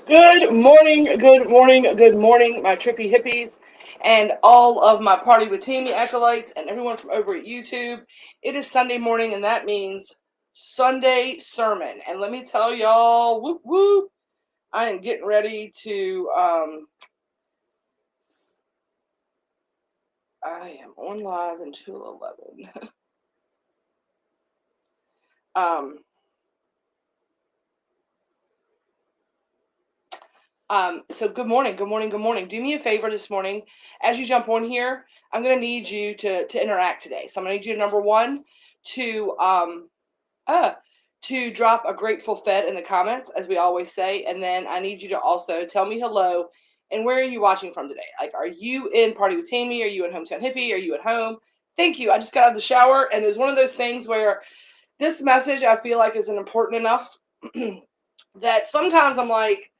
Good morning, good morning, good morning, my trippy hippies, and all of my Party with Tammy acolytes, and everyone from over at YouTube. It is Sunday morning, and that means Sunday sermon. And let me tell y'all, whoop whoop, I am getting ready to. I am on live until 11. um, so good morning, good morning, good morning. Do me a favor this morning. As you jump on here, I'm going to need you to interact today. So I'm going to need you, number one, to uh, to drop a grateful fed in the comments, as we always say. And then I need you to also tell me hello and where are you watching from today? Like, are you in Party with Tammy? Are you in Hometown Hippie? Are you at home? Thank you. I just got out of the shower, and it was one of those things where this message I feel like isn't important enough that sometimes I'm like,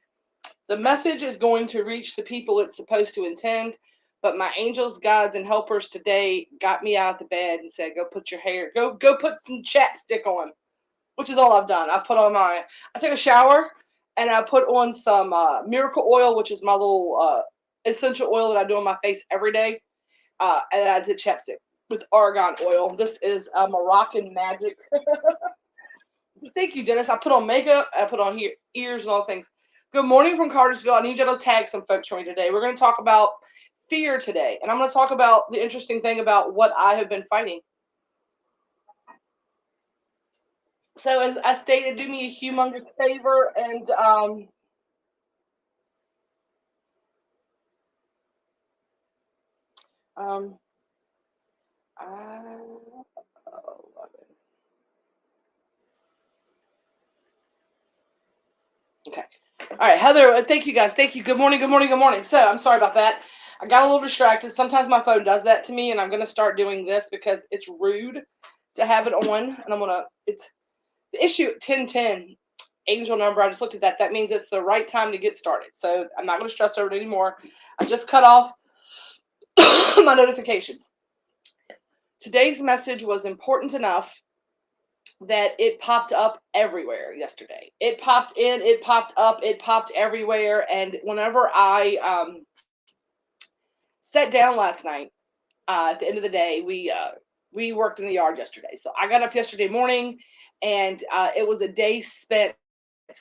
the message is going to reach the people it's supposed to intend, but my angels, guides, and helpers today got me out of the bed and said, "Go put your hair, go put some chapstick on," which is all I've done. I took a shower and I put on some Miracle Oil, which is my little essential oil that I do on my face every day, and I did chapstick with argan oil. This is Moroccan Magic. Thank you, Dennis. I put on makeup, I put on ears and all things. Good morning from Cartersville. I need you to tag some folks for me today. We're going to talk about fear today, and I'm going to talk about the interesting thing about what I have been fighting. So, as I stated, do me a humongous favor and um, I, oh, okay. All right, Heather, thank you guys. Thank you. Good morning, good morning, good morning. So, I'm sorry about that. I got a little distracted. Sometimes my phone does that to me, and I'm going to start doing this because it's rude to have it on. And I'm going to, it's the issue 1010 angel number. I just looked at that. That means it's the right time to get started. So, I'm not going to stress over it anymore. I just cut off my notifications. Today's message was important enough that it popped up everywhere yesterday. It popped in, it popped up, it popped everywhere. And whenever I sat down last night, at the end of the day, we worked in the yard yesterday. So I got up yesterday morning, and it was a day spent.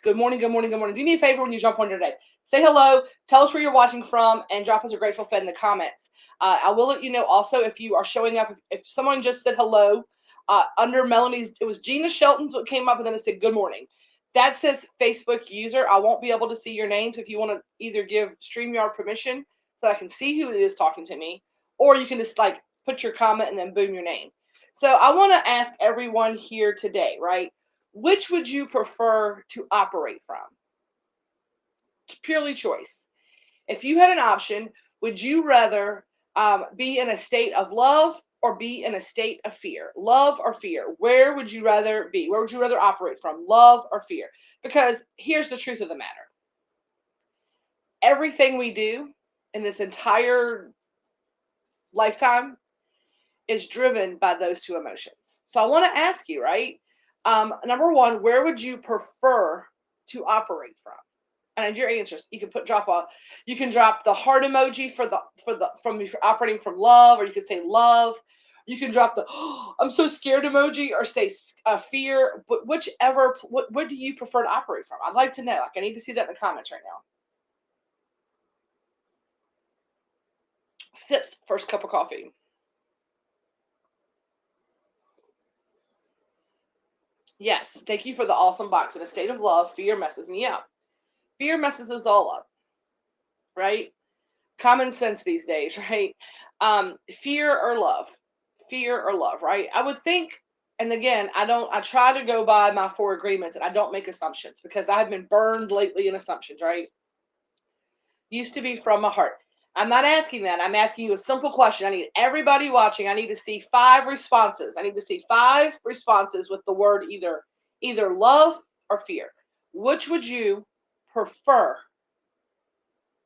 Good morning, good morning, good morning. Do me a favor when you jump on today. Say hello, tell us where you're watching from, and drop us a grateful fed in the comments. I will let you know also if you are showing up. If someone just said hello, under Melanie's, it was Gina Shelton's what came up, and then it said good morning. That says Facebook user. I won't be able to see your names. If you want to either give StreamYard permission so I can see who it is talking to me, or you can just like put your comment and then boom your name. So I want to ask everyone here today, right? Which would you prefer to operate from? It's purely choice. If you had an option, would you rather be in a state of love or be in a state of fear? Love or fear? Where would you rather be? Where would you rather operate from? Love or fear? Because here's the truth of the matter. Everything we do in this entire lifetime is driven by those two emotions. So I want to ask you, right? Number one, where would you prefer to operate from? And your answers. You can you can drop the heart emoji from if you're operating from love, or you can say love. You can drop the oh, I'm so scared emoji, or say fear. But whichever, what do you prefer to operate from? I'd like to know. Like, I need to see that in the comments right now. Sips first cup of coffee. Yes, thank you for the awesome box. In a state of love, fear messes me up. Fear messes us all up, right? Common sense these days, right? Fear or love, fear or love, right? I would think, and again, I try to go by my four agreements, and I don't make assumptions because I've been burned lately in assumptions, right? Used to be from my heart. I'm not asking that. I'm asking you a simple question. I need everybody watching. I need to see 5 responses. I need to see 5 responses with the word either love or fear. Which would you prefer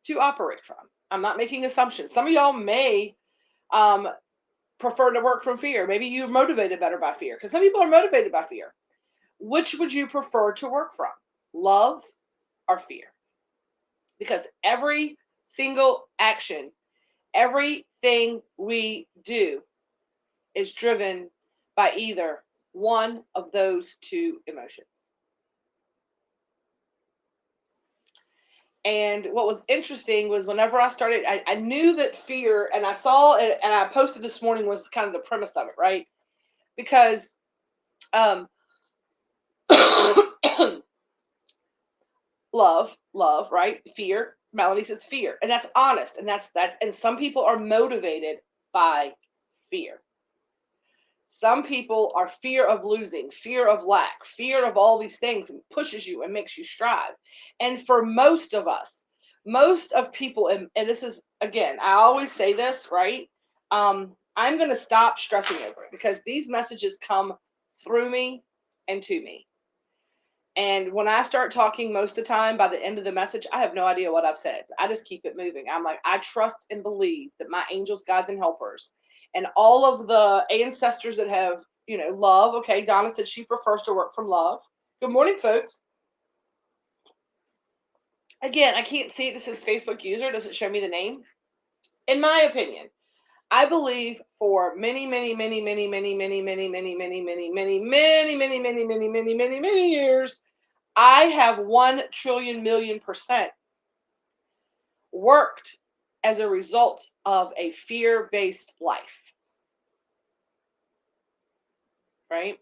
to operate from? I'm not making assumptions. Some of y'all may um, prefer to work from fear. Maybe you're motivated better by fear, because some people are motivated by fear. Which would you prefer to work from? Love or fear? Because every single action, everything we do is driven by either one of those 2 emotions. And what was interesting was whenever I started, I knew that fear, and I saw it, and I posted this morning, was kind of the premise of it, right? Because um, love, right? Fear. Melanie says fear, and that's honest, and that's that. And some people are motivated by fear. Some people are fear of losing, fear of lack, fear of all these things, and pushes you and makes you strive. And for most of us, most of people, and this is, again, I always say this, right? I'm going to stop stressing over it, because these messages come through me and to me. And when I start talking, most of the time, by the end of the message, I have no idea what I've said. I just keep it moving. I'm like, I trust and believe that my angels, guides, and helpers, and all of the ancestors that have, love. Okay, Donna said she prefers to work from love. Good morning, folks. Again, I can't see it. It says Facebook user. Does it show me the name? In my opinion, I believe for many, many, many, many, many, many, many, many, many, many, many, many, many, many, many, many, many, many years, I have 1 trillion million % worked as a result of a fear-based life, right?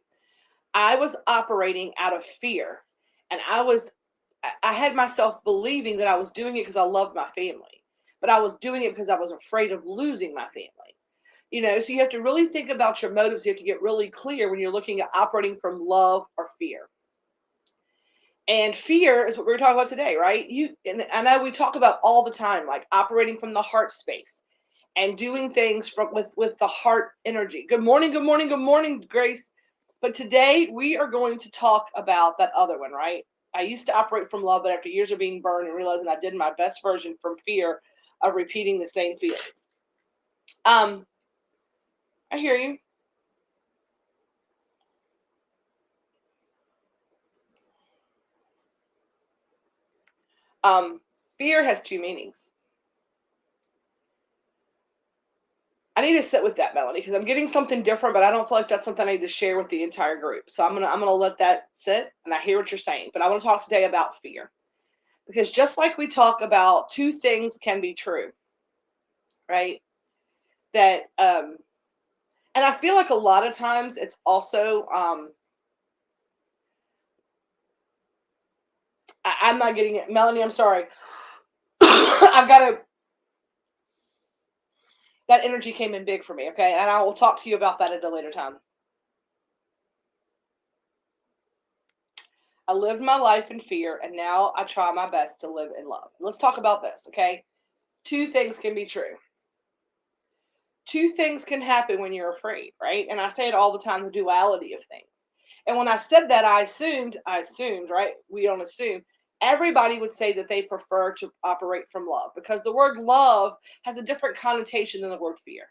I was operating out of fear, and I had myself believing that I was doing it because I loved my family, but I was doing it because I was afraid of losing my family. So you have to really think about your motives. You have to get really clear when you're looking at operating from love or fear. And fear is what we're talking about today, right? And I know we talk about all the time, like operating from the heart space and doing things with the heart energy. Good morning, good morning, good morning, Grace. But today we are going to talk about that other one, right? I used to operate from love, but after years of being burned and realizing I did my best version from fear of repeating the same feelings. I hear you. Fear has 2 meanings. I need to sit with that, Melanie, because I'm getting something different, but I don't feel like that's something I need to share with the entire group. So I'm gonna let that sit, and I hear what you're saying. But I want to talk today about fear. Because just like we talk about 2 things can be true, right? That and I feel like a lot of times it's also I'm not getting it. Melanie, I'm sorry. I've got to that energy came in big for me, okay? And I will talk to you about that at a later time. I lived my life in fear, and now I try my best to live in love. Let's talk about this, okay? 2 things can be true. 2 things can happen when you're afraid, right? And I say it all the time, the duality of things. And when I said that, I assumed, right? We don't assume. Everybody would say that they prefer to operate from love, because the word love has a different connotation than the word fear.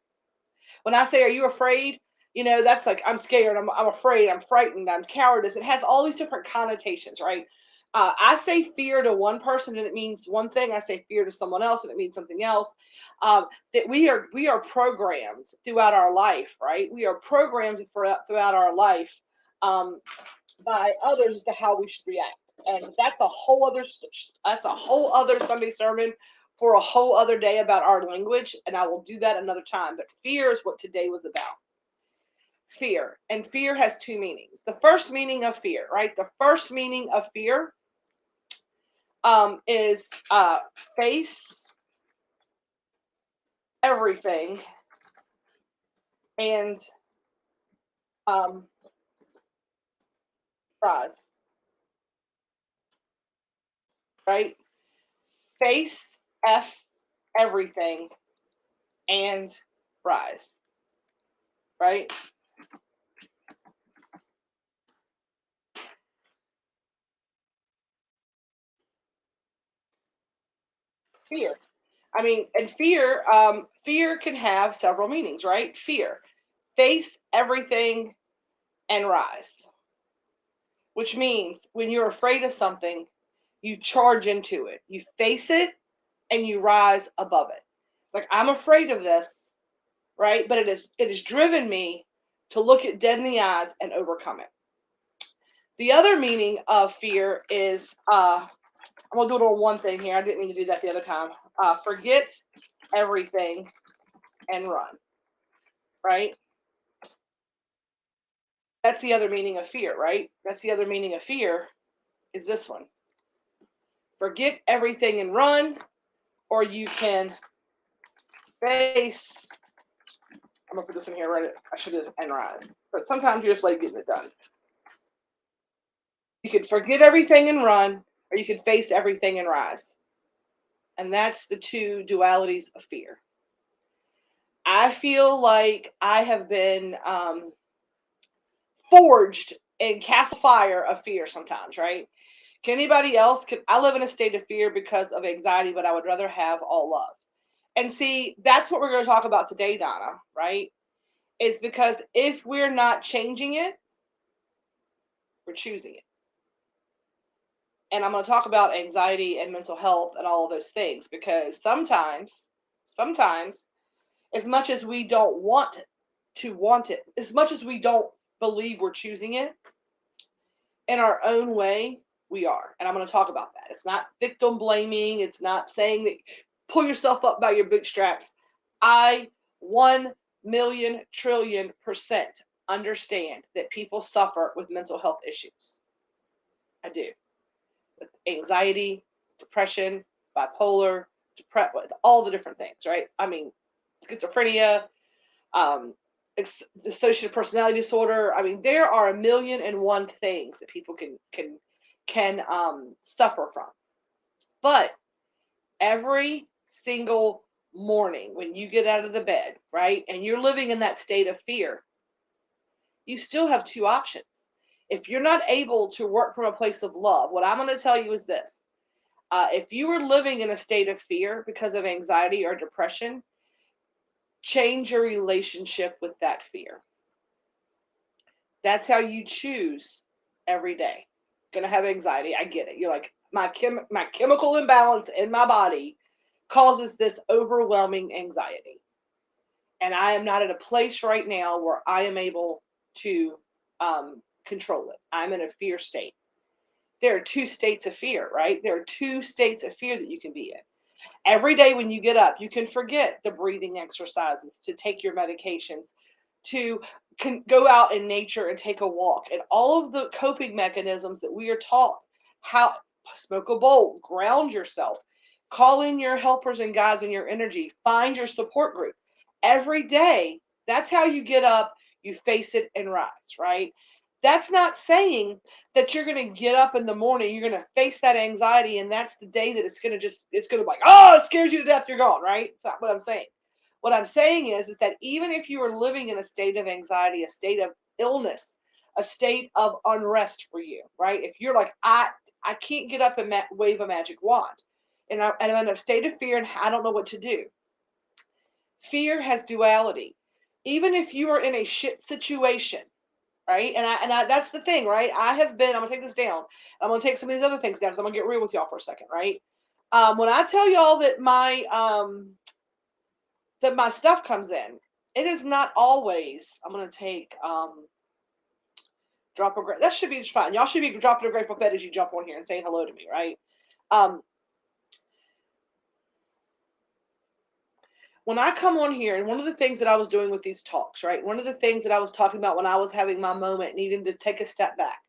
When I say, are you afraid? That's like, I'm scared, I'm afraid, I'm frightened, I'm cowardice. It has all these different connotations, right? I say fear to one person and it means one thing. I say fear to someone else and it means something else. That we are programmed throughout our life, right? We are programmed throughout our life by others as to how we should react, and that's a whole other Sunday sermon for a whole other day about our language, and I will do that another time. But fear is what today was about. Fear, and fear has 2 meanings. The first meaning of fear, right? The first meaning of fear is face everything and um, rise, right? Face F everything and rise, right? Fear. I mean, and fear can have several meanings, right? Fear, face everything and rise, which means when you're afraid of something, you charge into it, you face it, and you rise above it. Like, I'm afraid of this, right? But it has driven me to look it dead in the eyes and overcome it. The other meaning of fear is I'm gonna do it on one thing here. I didn't mean to do that the other time. Forget everything and run, right? That's the other meaning of fear, right? That's the other meaning of fear is this one. Forget everything and run, or you can face. I'm gonna put this in here, right? I should have and rise. But sometimes you're just like getting it done. You can forget everything and run, or you can face everything and rise. And that's the two dualities of fear. I feel like I have been forged in castle fire of fear sometimes, right? Can anybody else? I live in a state of fear because of anxiety, but I would rather have all love. And see, that's what we're going to talk about today, Donna, right? Is because if we're not changing it, we're choosing it. And I'm going to talk about anxiety and mental health and all of those things because sometimes, as much as we don't want it, as much as we don't believe we're choosing it, in our own way, we are. And I'm going to talk about that. It's not victim blaming. It's not saying that pull yourself up by your bootstraps. I 1,000,000,000,000,000% understand that people suffer with mental health issues. I do. With anxiety, depression, bipolar, with all the different things, right? I mean, schizophrenia, um, dissociative personality disorder. I mean, there are 1,000,001 things that people can suffer from. But every single morning when you get out of the bed, right, and you're living in that state of fear, you still have two options. If you're not able to work from a place of love, what I'm going to tell you is this. If you are living in a state of fear because of anxiety or depression, change your relationship with that fear. That's how you choose every day. Gonna have anxiety. I get it. You're like, my chemical imbalance in my body causes this overwhelming anxiety. And I am not at a place right now where I am able to control it. I'm in a fear state. There are two states of fear, right? There are two states of fear that you can be in. Every day when you get up, you can forget the breathing exercises, to take your medications, to can go out in nature and take a walk, and all of the coping mechanisms that we are taught. How smoke a bowl, ground yourself, call in your helpers and guides and your energy, find your support group. Every day, that's how you get up, you face it and rise, right? That's not saying that you're going to get up in the morning, you're going to face that anxiety, and that's the day that it's going to be like, oh, it scares you to death, you're gone, right? It's not what I'm saying. What I'm saying is that even if you are living in a state of anxiety, a state of illness, a state of unrest for you, right? If you're like, I can't get up and wave a magic wand, and I'm in a state of fear and I don't know what to do. Fear has duality. Even if you are in a shit situation, right? And I that's the thing, right? I'm gonna take this down. I'm gonna take some of these other things down because I'm gonna get real with y'all for a second, right? When I tell y'all that my stuff comes in, it is not always. I'm gonna take that should be just fine. Y'all should be dropping a grateful fed as you jump on here and saying hello to me, right? Um, when I come on here, and one of the things that I was doing with these talks, right? One of the things that I was talking about when I was having my moment, needing to take a step back,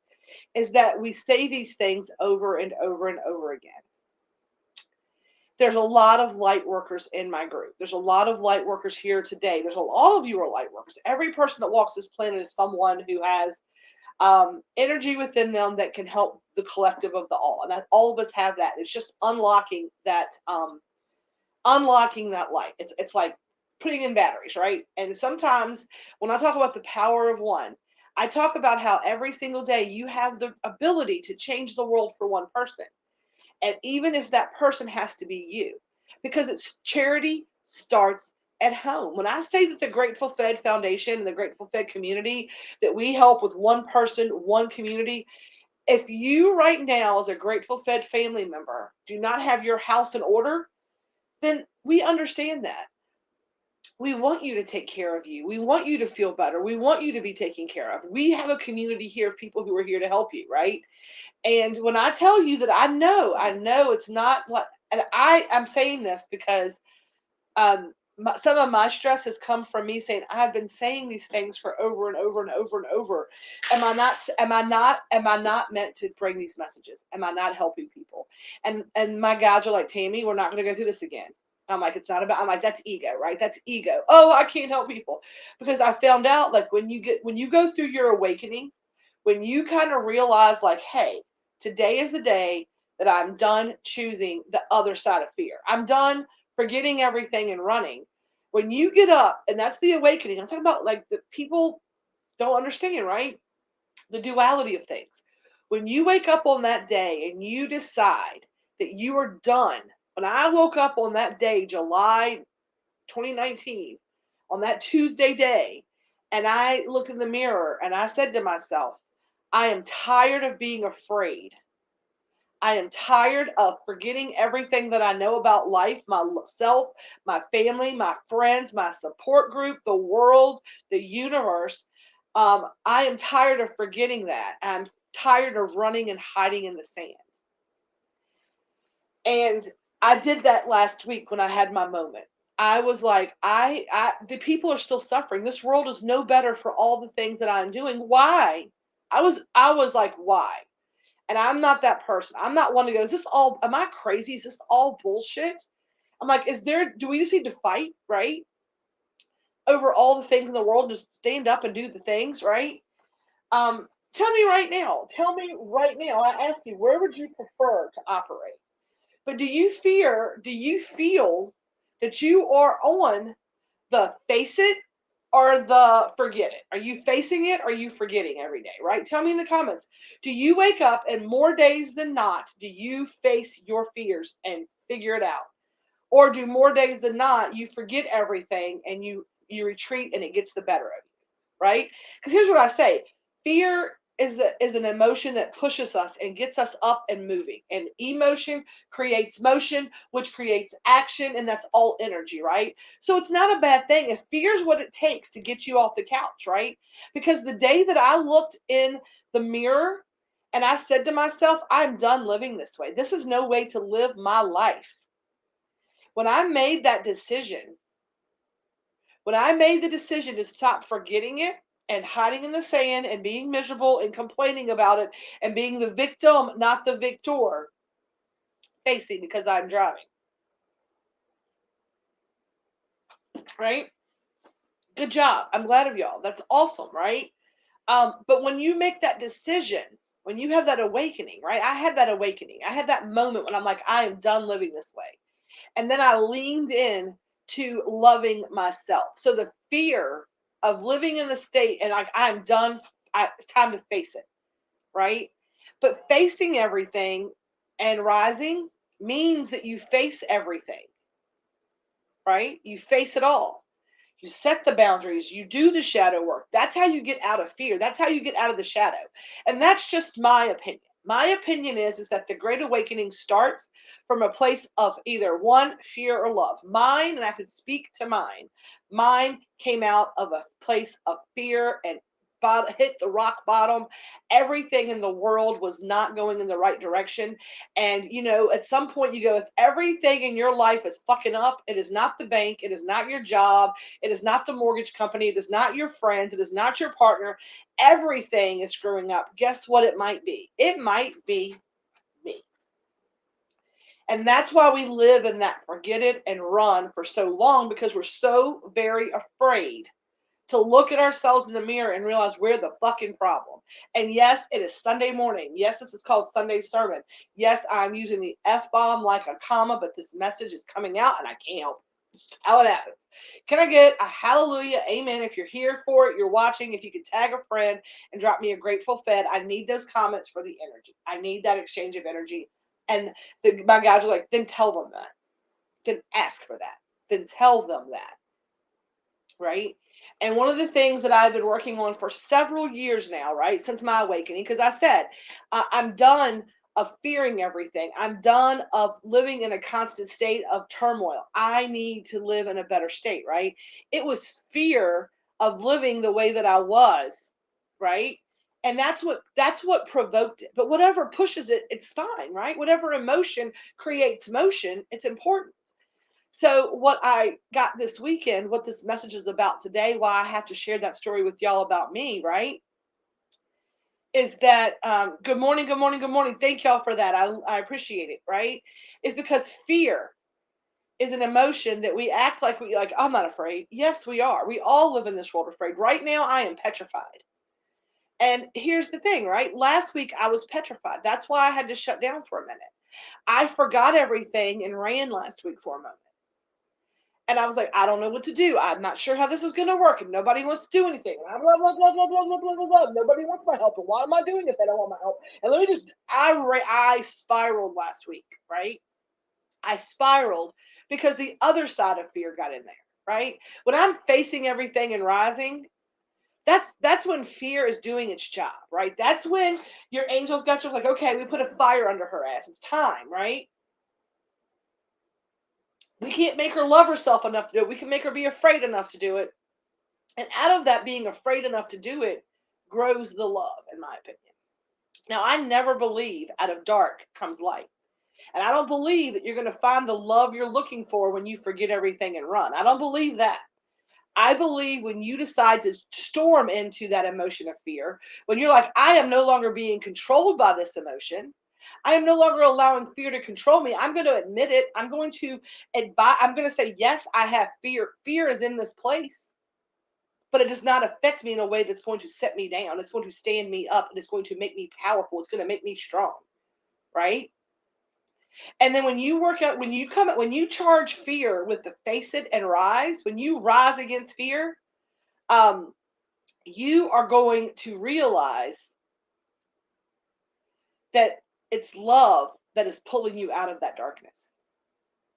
is that we say these things over and over and over again. There's a lot of light workers in my group. There's a lot of light workers here today. All of you are light workers. Every person that walks this planet is someone who has energy within them that can help the collective of the all. And that all of us have that. It's just unlocking unlocking that light. It's like putting in batteries, right? And sometimes when I talk about the power of one, I talk about how every single day you have the ability to change the world for one person. And even if that person has to be you, because it's charity starts at home. When I say that the Grateful Fed Foundation and the Grateful Fed community, that we help with one person, one community, if you right now, as a Grateful Fed family member, do not have your house in order, then we understand that. We want you to take care of you. We want you to feel better. We want you to be taken care of. We have a community here of people who are here to help you, right? And when I tell you that I know it's not what, and I'm saying this because some of my stress has come from me saying I've been saying these things for over and over and over and over. Am I not meant to bring these messages? Am I not helping people? And my guys are like, Tammy, we're not going to go through this again. I'm like, it's not about. I'm like, that's ego, right? That's ego. Oh, I can't help people because I found out like when you go through your awakening, when you kind of realize like, hey, today is the day that I'm done choosing the other side of fear. I'm done forgetting everything and running. When you get up, and that's the awakening. I'm talking about like the people don't understand, right? The duality of things. When you wake up on that day and you decide that you are done. When I woke up on that day, July 2019, on that Tuesday day, and I looked in the mirror and I said to myself, I am tired of being afraid. I am tired of forgetting everything that I know about life, myself, my family, my friends, my support group, the world, the universe. I am tired of forgetting that. I'm tired of running and hiding in the sand. And I did that last week when I had my moment. I was like, the people are still suffering. This world is no better for all the things that I'm doing. Why? I was like, why? And I'm not that person. I'm not one to go, is this all, am I crazy? Is this all bullshit? I'm like, do we just need to fight, right? Over all the things in the world, just stand up and do the things, right? Tell me right now. Tell me right now. I ask you, where would you prefer to operate? But do you feel that you are on the face it or the forget it? Are you facing it or are you forgetting every day, right? Tell me in the comments. Do you wake up and more days than not, do you face your fears and figure it out? Or do more days than not, you forget everything and you retreat and it gets the better of you, right? Because here's what I say. Fear is an emotion that pushes us and gets us up and moving. And emotion creates motion, which creates action, and that's all energy, right? So it's not a bad thing. If fear is what it takes to get you off the couch, right? Because the day that I looked in the mirror and I said to myself, I'm done living this way. This is no way to live my life. When I made that decision, when I made the decision to stop forgetting it and hiding in the sand and being miserable and complaining about it and being the victim, not the victor, facing because I'm drowning, right? Good job. I'm glad of y'all. That's awesome, right? But when you make that decision, when you have that awakening, right? I had that awakening. I had that moment when I'm like, I am done living this way. And then I leaned in to loving myself. So the fear of living in the state and like I'm done, it's time to face it, right? But facing everything and rising means that you face everything, right? You face it all. You set the boundaries, you do the shadow work. That's how you get out of fear. That's how you get out of the shadow. And that's just my opinion. My opinion is that the great awakening starts from a place of either one, fear or love. Mine, and I could speak to mine came out of a place of fear and hit the rock bottom. Everything in the world was not going in the right direction. And, at some point you go, if everything in your life is fucking up, it is not the bank, it is not your job, it is not the mortgage company, it is not your friends, it is not your partner. Everything is screwing up. Guess what it might be? It might be me. And that's why we live in that forget it and run for so long, because we're so very afraid to look at ourselves in the mirror and realize we're the fucking problem. And yes, it is Sunday morning. Yes, this is called Sunday sermon. Yes, I'm using the F-bomb like a comma, but this message is coming out and I can't help it. Just how it happens. Can I get a hallelujah, amen? If you're here for it, you're watching, if you could tag a friend and drop me a grateful fed, I need those comments for the energy. I need that exchange of energy. And my guys are like, then tell them that. Then ask for that. Then tell them that. Right? And one of the things that I've been working on for several years now, right, since my awakening, because I said, I'm done of fearing everything. I'm done of living in a constant state of turmoil. I need to live in a better state, right? It was fear of living the way that I was, right? And that's what provoked it. But whatever pushes it, it's fine, right? Whatever emotion creates motion, it's important. So what I got this weekend, what this message is about today, why I have to share that story with y'all about me, right? Is that good morning, good morning, good morning. Thank y'all for that. I appreciate it, right? Is because fear is an emotion that we act like I'm not afraid. Yes, we are. We all live in this world afraid. Right now, I am petrified. And here's the thing, right? Last week I was petrified. That's why I had to shut down for a minute. I forgot everything and ran last week for a moment. And I was like, I don't know what to do. I'm not sure how this is going to work. And nobody wants to do anything. And blah, blah, blah, blah, blah, blah, blah, blah, blah. Nobody wants my help. And why am I doing it if they don't want my help? And let me just, I spiraled last week, right? I spiraled because the other side of fear got in there, right? When I'm facing everything and rising, that's when fear is doing its job, right? That's when your angels got you like, okay, we put a fire under her ass. It's time, right? We can't make her love herself enough to do it. We can make her be afraid enough to do it. And out of that being afraid enough to do it grows the love, in my opinion. Now, I never believe out of dark comes light. And I don't believe that you're going to find the love you're looking for when you forget everything and run. I don't believe that. I believe when you decide to storm into that emotion of fear, when you're like, I am no longer being controlled by this emotion. I am no longer allowing fear to control me. I'm going to admit it. I'm going to advise. I'm going to say, yes, I have fear. Fear is in this place, but it does not affect me in a way that's going to set me down. It's going to stand me up and it's going to make me powerful. It's going to make me strong. Right. And then when you work out, when you charge fear with the face it and rise, when you rise against fear, um, you are going to realize that it's love that is pulling you out of that darkness.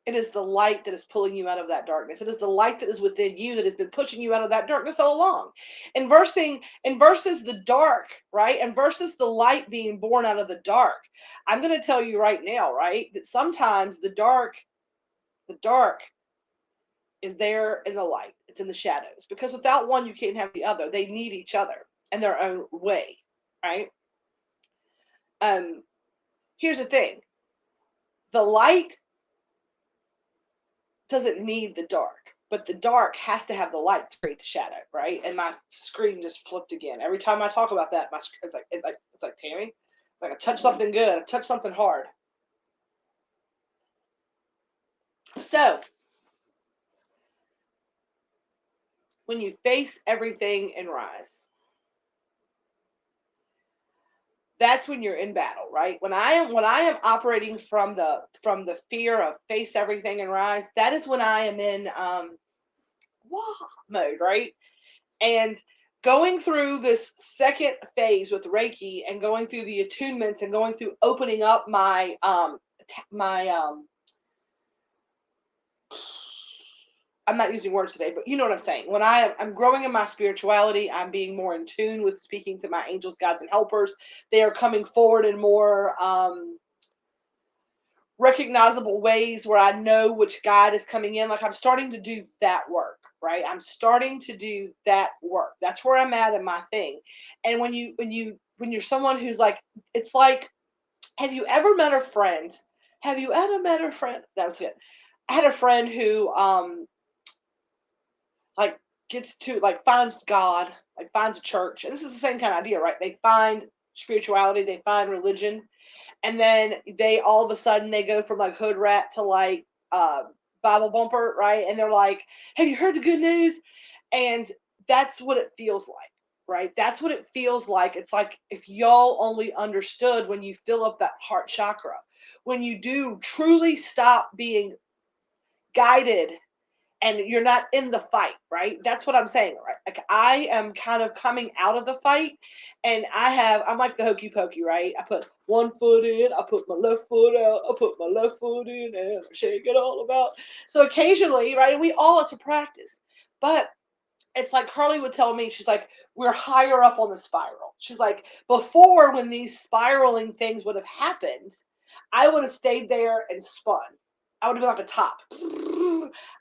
It is the light that is pulling you out of that darkness. It is the light that is within you that has been pushing you out of that darkness all along. And versus the dark, right? And versus the light being born out of the dark. I'm going to tell you right now, right? That sometimes the dark is there in the light. It's in the shadows. Because without one, you can't have the other. They need each other in their own way, right? Um, Here's the thing. The light doesn't need the dark, but the dark has to have the light to create the shadow, right? And my screen just flipped again. Every time I talk about that, it's like Tammy. It's like I touched something good, I touched something hard. So when you face everything and rise, that's when you're in battle, right? When I am operating from the fear of face everything and rise, that is when I am in wah mode, right? And going through this second phase with Reiki and going through the attunements and going through opening up my I'm not using words today, but you know what I'm saying. When I'm growing in my spirituality, I'm being more in tune with speaking to my angels, guides, and helpers. They are coming forward in more recognizable ways where I know which guide is coming in. Like I'm starting to do that work, right? I'm starting to do that work. That's where I'm at in my thing. And when you're someone who's like, it's like, have you ever met a friend? Have you ever met a friend? That was it. I had a friend who like gets to like finds God, like finds a church. And this is the same kind of idea, right? They find spirituality, they find religion, and then they all of a sudden they go from like hood rat to like Bible bumper, right? And they're like, "Have you heard the good news?" And that's what it feels like, right? That's what it feels like. It's like if y'all only understood when you fill up that heart chakra, when you do truly stop being guided and you're not in the fight, right? That's what I'm saying, right? Like I am kind of coming out of the fight and I'm like the hokey pokey, right? I put one foot in, I put my left foot out, I put my left foot in and I shake it all about. So occasionally, right, we all have to practice. But it's like Carly would tell me, she's like, we're higher up on the spiral. She's like, before when these spiraling things would have happened, I would have stayed there and spun. I would have been at the top.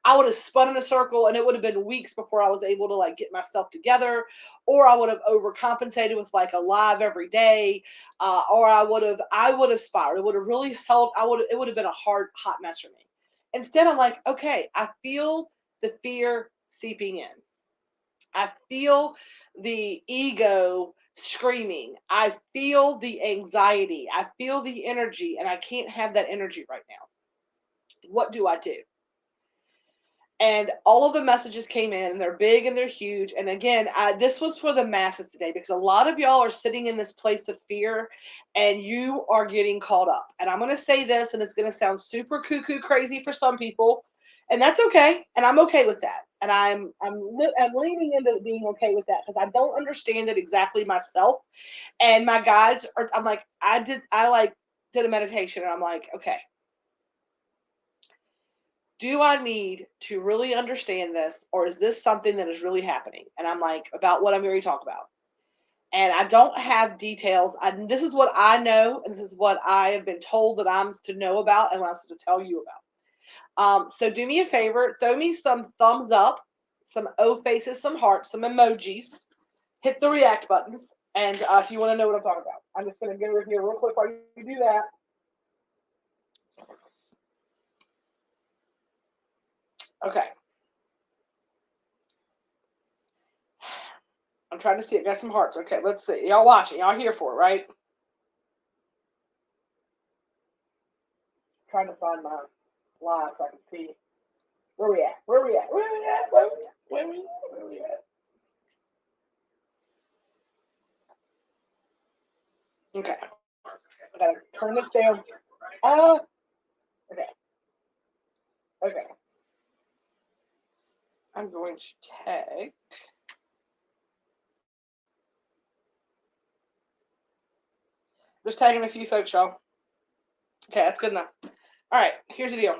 I would have spun in a circle and it would have been weeks before I was able to like get myself together, or I would have overcompensated with like a live every day, or I would have spiraled. It would have really helped. It would have been a hot mess for me. Instead, I'm like, okay, I feel the fear seeping in. I feel the ego screaming. I feel the anxiety. I feel the energy, and I can't have that energy right now. What do I do? And all of the messages came in, and they're big and they're huge. And again, this was for the masses today because a lot of y'all are sitting in this place of fear and you are getting caught up. And I'm going to say this, and it's going to sound super cuckoo crazy for some people, and that's okay. And I'm okay with that. And I'm leaning into being okay with that because I don't understand it exactly myself. And my guides are, I'm like, did a meditation, and I'm like, okay, do I need to really understand this, or is this something that is really happening? And I'm like, about what I'm going to talk about. And I don't have details. This is what I know, and this is what I have been told that I'm to know about and what I'm supposed to tell you about. So do me a favor, throw me some thumbs up, some O faces, some hearts, some emojis. Hit the react buttons, and if you want to know what I'm talking about. I'm just going to get over here real quick while you do that. Okay. I'm trying to see it. Got some hearts. Okay, let's see. Y'all watching. Y'all here for it, right? Trying to find my line so I can see where we at. Where we at? Where we at? Where we at? Where we at? Where we at? Okay. I gotta turn this down. Okay. Okay. I'm going to tag. Just tagging a few folks, y'all. Okay, that's good enough. All right, here's the deal.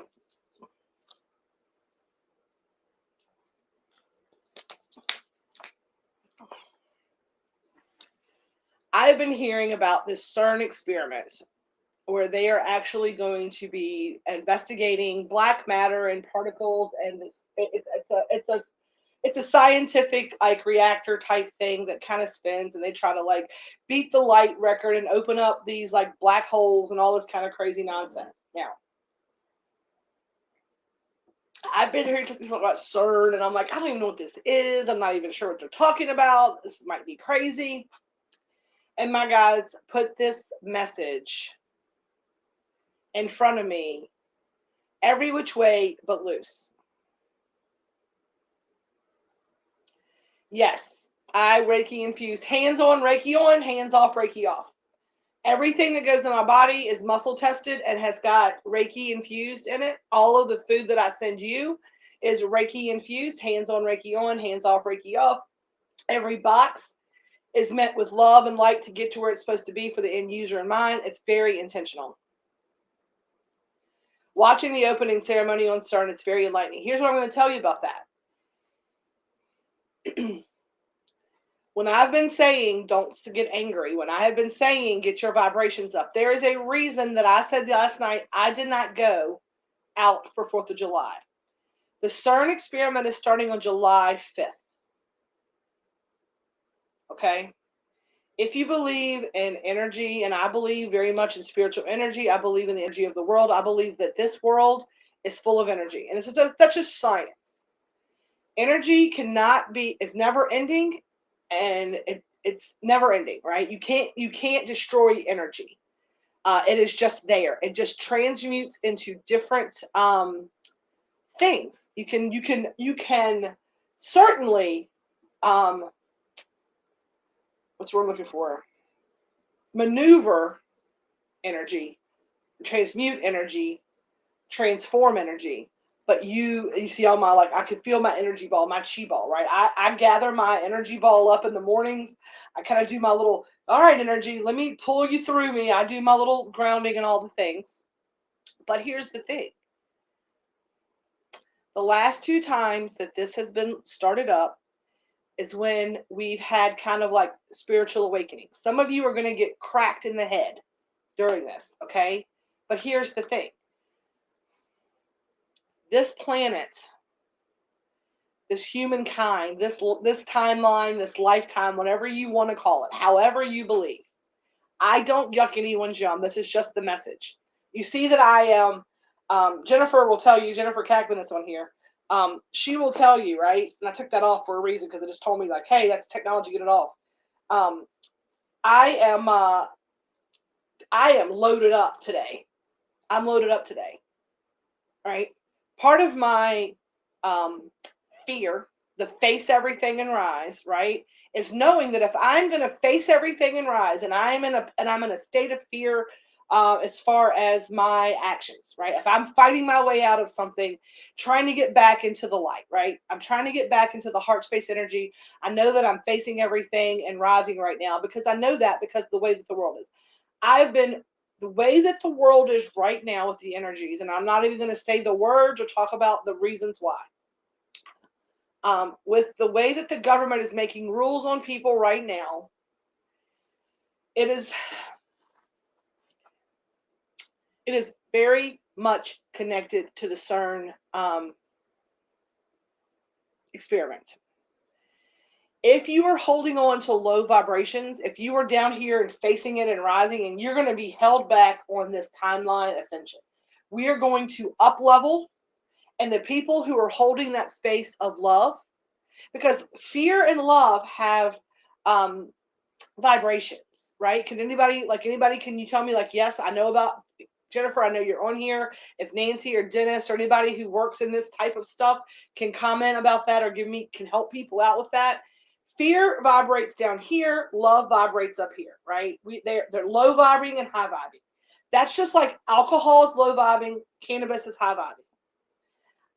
I've been hearing about this CERN experiment where they are actually going to be investigating black matter and particles, and it's a scientific like reactor type thing that kind of spins, and they try to like beat the light record and open up these like black holes and all this kind of crazy nonsense. Now, I've been hearing people about CERN, and I'm like, I don't even know what this is. I'm not even sure what they're talking about. This might be crazy. And my guides put this message in front of me every which way but loose. Yes, I Reiki infused, hands on, hands off, Reiki off. Everything that goes in my body is muscle tested and has got Reiki infused in it. All of the food that I send you is Reiki infused, hands on, Reiki on, hands off, Reiki off. Every box is met with love and light to get to where it's supposed to be for the end user in mind. It's very intentional. Watching the opening ceremony on CERN, it's very enlightening. Here's what I'm going to tell you about that. When I've been saying don't get angry, when I have been saying get your vibrations up, there is a reason that I said last night I did not go out for 4th of July. The CERN experiment is starting on July 5th. Okay? If you believe in energy, and I believe very much in spiritual energy, I believe in the energy of the world. I believe that this world is full of energy. And that's just science. Energy is never ending, and it's never ending, right? You can't destroy energy. It is just there. It just transmutes into different things. You can certainly what's the word I'm looking for? Maneuver energy, transmute energy, transform energy. But you see all my, like, I could feel my energy ball, my chi ball, right? I gather my energy ball up in the mornings. I kind of do my little, all right, energy, let me pull you through me. I do my little grounding and all the things. But here's the thing. The last two times that this has been started up is when we've had kind of like spiritual awakening. Some of you are going to get cracked in the head during this, okay? But here's the thing. This planet, this humankind, this timeline, this lifetime, whatever you want to call it, however you believe. I don't yuck anyone's yum. This is just the message. You see that I am, Jennifer will tell you, Jennifer Cackman that's on here, she will tell you, right? And I took that off for a reason because it just told me like, hey, that's technology, get it off. I am loaded up today. I'm loaded up today, right? Part of my fear, the face everything and rise, right, is knowing that if I'm going to face everything and rise, and I'm in a state of fear as far as my actions, right? If I'm fighting my way out of something, trying to get back into the light, right? I'm trying to get back into the heart space energy. I know that I'm facing everything and rising right now because I know that because of the way that the world is. The way that the world is right now with the energies, and I'm not even going to say the words or talk about the reasons why. With the way that the government is making rules on people right now, it is very much connected to the CERN experiment. If you are holding on to low vibrations, if you are down here and facing it and rising, and you're going to be held back on this timeline ascension, we are going to up level, and the people who are holding that space of love, because fear and love have vibrations, right? Can anybody, can you tell me, like, yes, I know about Jennifer, I know you're on here. If Nancy or Dennis or anybody who works in this type of stuff can comment about that or can help people out with that. Fear vibrates down here, love vibrates up here, right? They're low vibrating and high vibing. That's just like alcohol is low vibing, cannabis is high vibing.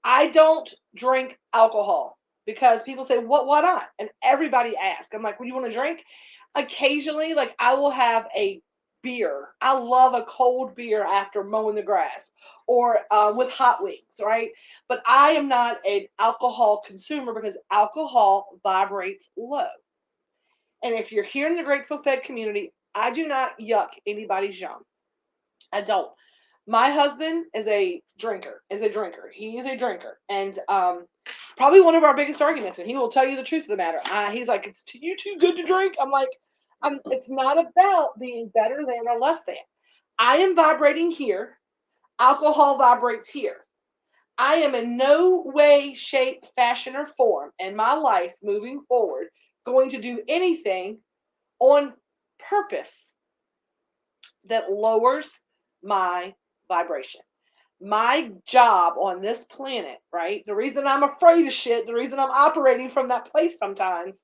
I don't drink alcohol because people say, why not? And everybody asks. I'm like, what do you want to drink? Occasionally, like, I will have a beer. I love a cold beer after mowing the grass or with hot wings, right? But I am not an alcohol consumer because alcohol vibrates low. And if you're here in the Grateful Fed community, I do not yuck anybody's yum. I don't. My husband is a drinker. He is a drinker. And probably one of our biggest arguments, and he will tell you the truth of the matter. He's like, it's you too good to drink? I'm like, it's not about being better than or less than. I am vibrating here. Alcohol vibrates here. I am in no way, shape, fashion, or form in my life moving forward going to do anything on purpose that lowers my vibration. My job on this planet, right? The reason I'm afraid of shit, the reason I'm operating from that place sometimes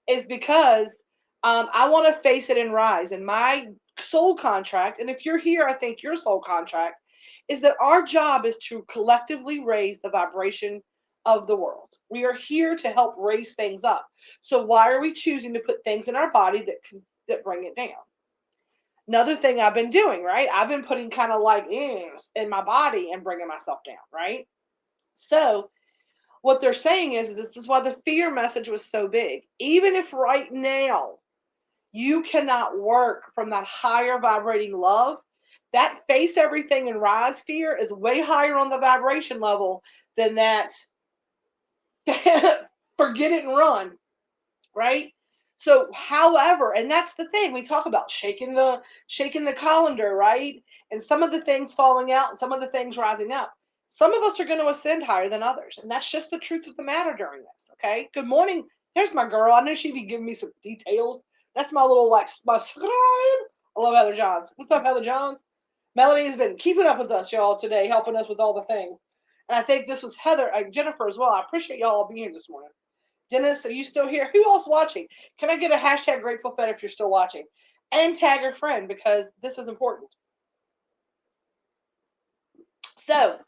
is because I want to face it and rise. And my soul contract, and if you're here, I think your soul contract is that our job is to collectively raise the vibration of the world. We are here to help raise things up. So why are we choosing to put things in our body that bring it down? Another thing I've been doing, right? I've been putting kind of like in my body and bringing myself down, right? So what they're saying is this is why the fear message was so big. Even if right now you cannot work from that higher vibrating love, that face everything and rise fear is way higher on the vibration level than that forget it and run, right? So, however, and that's the thing we talk about shaking the colander, right? And some of the things falling out, and some of the things rising up. Some of us are going to ascend higher than others, and that's just the truth of the matter during this. Okay. Good morning. There's my girl. I know she'd be giving me some details. That's my little my scribe. I love Heather Johns. What's up, Heather Johns? Melanie has been keeping up with us, y'all, today, helping us with all the things. And I think this was Jennifer as well. I appreciate y'all being here this morning. Dennis, are you still here? Who else watching? Can I get a hashtag Grateful Fed if you're still watching? And tag your friend because this is important. So,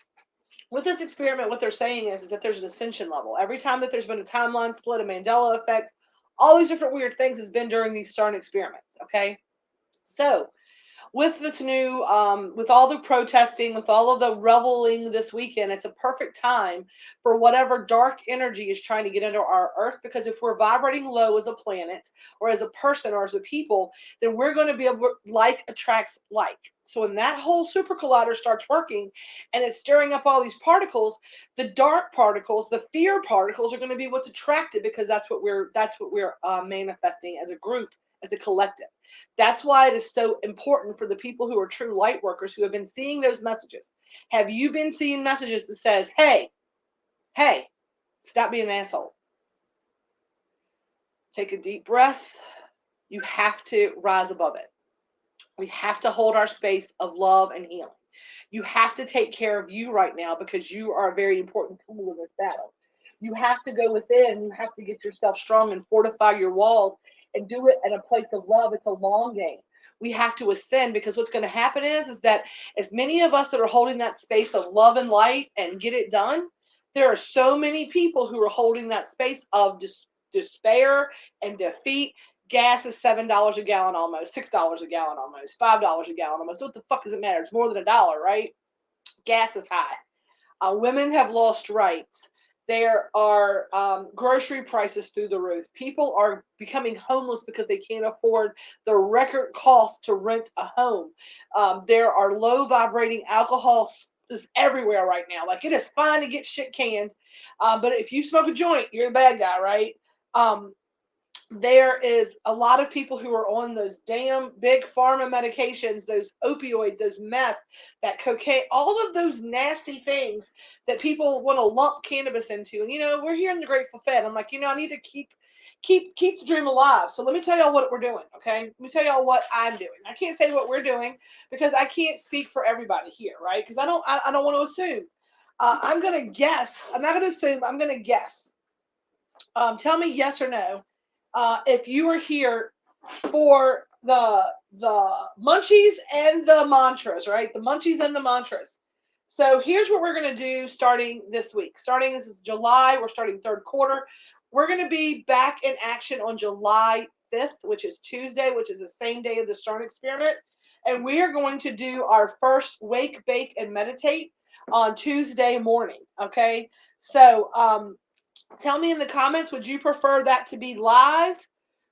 with this experiment, what they're saying is that there's an ascension level. Every time that there's been a timeline split, a Mandela effect, all these different weird things has been during these CERN experiments. Okay. So, with this new, with all the protesting, with all of the reveling this weekend, it's a perfect time for whatever dark energy is trying to get into our earth. Because if we're vibrating low as a planet, or as a person, or as a people, then we're going to be able, like attracts like. So when that whole super collider starts working, and it's stirring up all these particles, the dark particles, the fear particles, are going to be what's attracted, because that's what we're manifesting as a group, as a collective. That's why it is so important for the people who are true light workers, who have been seeing those messages. Have you been seeing messages that says, hey, stop being an asshole? Take a deep breath. You have to rise above it. We have to hold our space of love and healing. You have to take care of you right now, because you are a very important tool in this battle. You have to go within. You have to get yourself strong and fortify your walls, and do it in a place of love. It's a long game. We have to ascend, because what's going to happen is that as many of us that are holding that space of love and light and get it done, there are so many people who are holding that space of despair and defeat. Gas is $7 a gallon, almost $6 a gallon, almost $5 a gallon, almost. What the fuck does it matter? It's more than $1, right? Gas is high. Women have lost rights. There are grocery prices through the roof. People are becoming homeless because they can't afford the record cost to rent a home. There are low vibrating alcohol is everywhere right now. Like, it is fine to get shit canned, but if you smoke a joint, you're the bad guy, right? There is a lot of people who are on those damn big pharma medications, those opioids, those meth, that cocaine, all of those nasty things that people want to lump cannabis into. And we're here in the Grateful Fed. I'm like, I need to keep the dream alive. So let me tell y'all what we're doing. Okay, let me tell y'all what I'm doing. I can't say what we're doing because I can't speak for everybody here, right? Because I don't want to assume. I'm gonna guess. I'm not gonna assume. I'm gonna guess. Tell me yes or no. If you are here for the munchies and the mantras, right? The munchies and the mantras. So here's what we're going to do starting this week. This is July. We're starting third quarter. We're going to be back in action on July 5th, which is Tuesday, which is the same day of the CERN experiment. And we are going to do our first wake, bake, and meditate on Tuesday morning. Okay. So, tell me in the comments, would you prefer that to be live?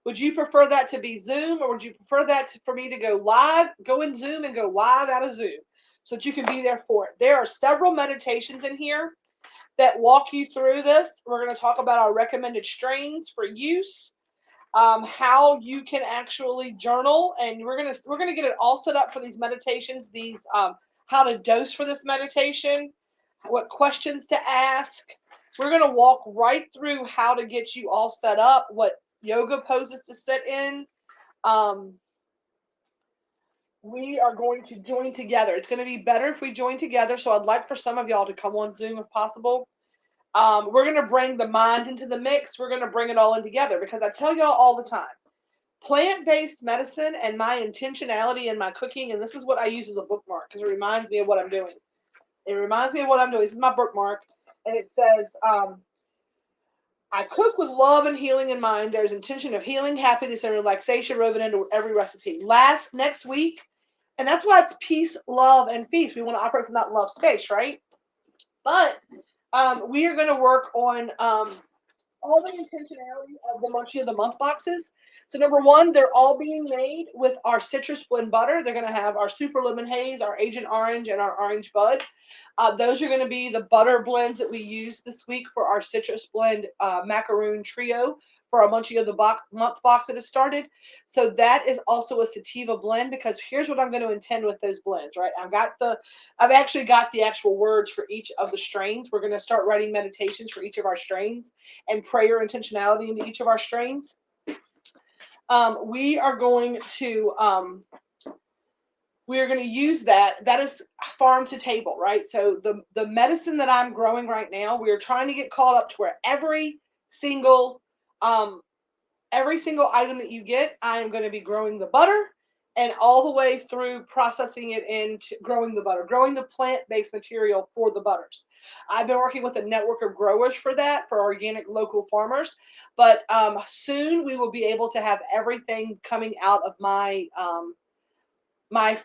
Would you prefer that to be Zoom, or would you prefer that for me to go live, go in Zoom and go live out of Zoom so that you can be there for it? There are several meditations in here that walk you through this. We're going to talk about our recommended strains for use, how you can actually journal, and we're gonna get it all set up for these meditations. These how to dose for this meditation, what questions to ask. We're going to walk right through how to get you all set up, what yoga poses to sit in. We are going to join together. It's going to be better if we join together. So I'd like for some of y'all to come on Zoom if possible. We're going to bring the mind into the mix. We're going to bring it all in together, because I tell y'all all the time, plant-based medicine and my intentionality in my cooking, and this is what I use as a bookmark because it reminds me of what I'm doing. This is my bookmark. And it says, I cook with love and healing in mind. There's intention of healing, happiness, and relaxation woven into every recipe. Next week, and that's why it's peace, love, and feast. We want to operate from that love space, right? But we are going to work on all the intentionality of the Munchie of the Month boxes. So number one, they're all being made with our citrus blend butter. They're going to have our super lemon haze, our Agent Orange, and our orange bud. Those are going to be the butter blends that we use this week for our citrus blend macaroon trio for our Munchie of the Month box that has started. So that is also a sativa blend, because here's what I'm going to intend with those blends, right? I've actually got the actual words for each of the strains. We're going to start writing meditations for each of our strains and prayer intentionality into each of our strains. We are going to use that is farm to table, right? So the medicine that I'm growing right now, we are trying to get caught up to where every single um, every single item that you get, I am going to be growing the butter and all the way through processing it into growing the butter, growing the plant-based material for the butters. I've been working with a network of growers for that, for organic local farmers. But soon we will be able to have everything coming out of my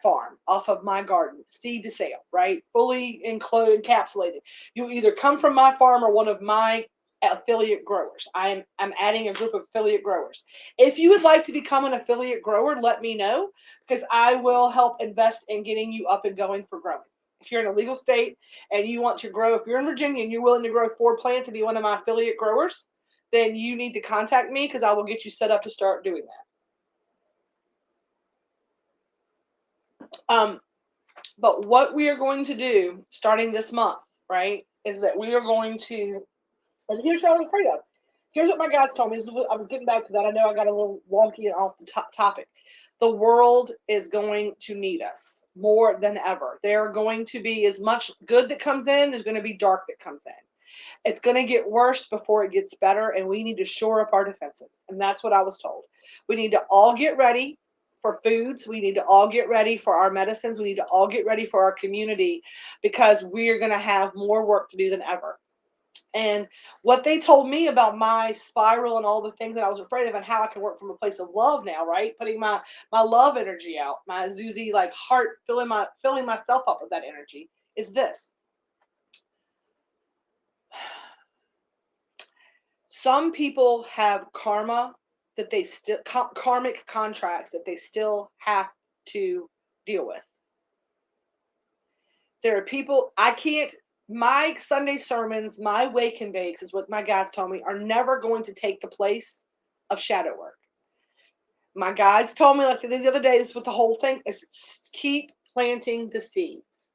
farm, off of my garden, seed to sale, right? Fully encapsulated. You either come from my farm or one of my affiliate growers. I'm adding a group of affiliate growers. If you would like to become an affiliate grower, let me know, because I will help invest in getting you up and going for growing. If you're in a legal state and you want to grow, if you're in Virginia and you're willing to grow 4 plants to be one of my affiliate growers, then you need to contact me, because I will get you set up to start doing that. But what we are going to do starting this month, right, is that we are going to, and here's what I was afraid of. Here's what my guys told me. I was getting back to that. I know I got a little wonky and off the topic. The world is going to need us more than ever. There are going to be as much good that comes in, there's going to be dark that comes in. It's going to get worse before it gets better, and we need to shore up our defenses. And that's what I was told. We need to all get ready for foods. We need to all get ready for our medicines. We need to all get ready for our community, because we're going to have more work to do than ever. And what they told me about my spiral and all the things that I was afraid of, and how I can work from a place of love now, right? Putting my love energy out, my Zuzi like heart, filling myself up with that energy, is this. Some people have karma that they still karmic contracts that they still have to deal with. There are people I can't. My Sunday sermons, my wake and bakes, is what my guides told me, are never going to take the place of shadow work. My guides told me, like the other day, this with the whole thing, is keep planting the seeds,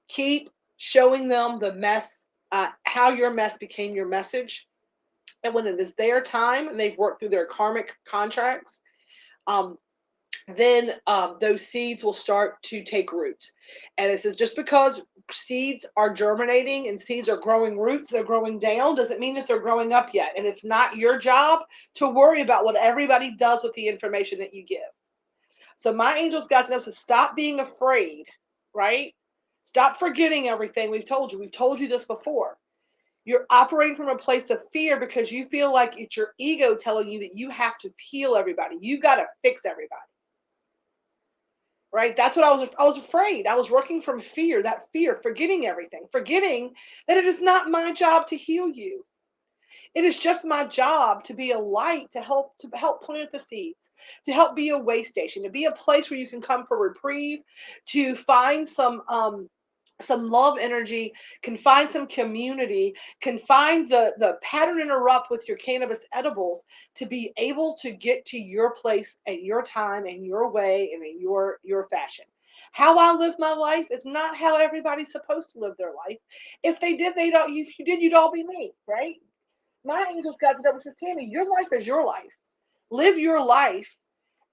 keep showing them the mess, how your mess became your message. And when it is their time and they've worked through their karmic contracts, um, then those seeds will start to take root. And it says, just because seeds are germinating and seeds are growing roots, they're growing down, doesn't mean that they're growing up yet. And it's not your job to worry about what everybody does with the information that you give. So my angels, guides, and us to stop being afraid, right? Stop forgetting everything we've told you. We've told you this before. You're operating from a place of fear because you feel like it's your ego telling you that you have to heal everybody. You got to fix everybody. Right? That's what I was afraid. I was working from fear, that fear, forgetting everything, forgetting that it is not my job to heal you. It is just my job to be a light, to help plant the seeds, to help be a way station, to be a place where you can come for reprieve, to find some love energy, can find some community, can find the pattern interrupt with your cannabis edibles, to be able to get to your place at your time and your way and in your fashion. How I live my life is not how everybody's supposed to live their life. If they did, they don't. If you did, you'd all be me, right? My angels, guides, and says, Tammy, your life is your life. Live your life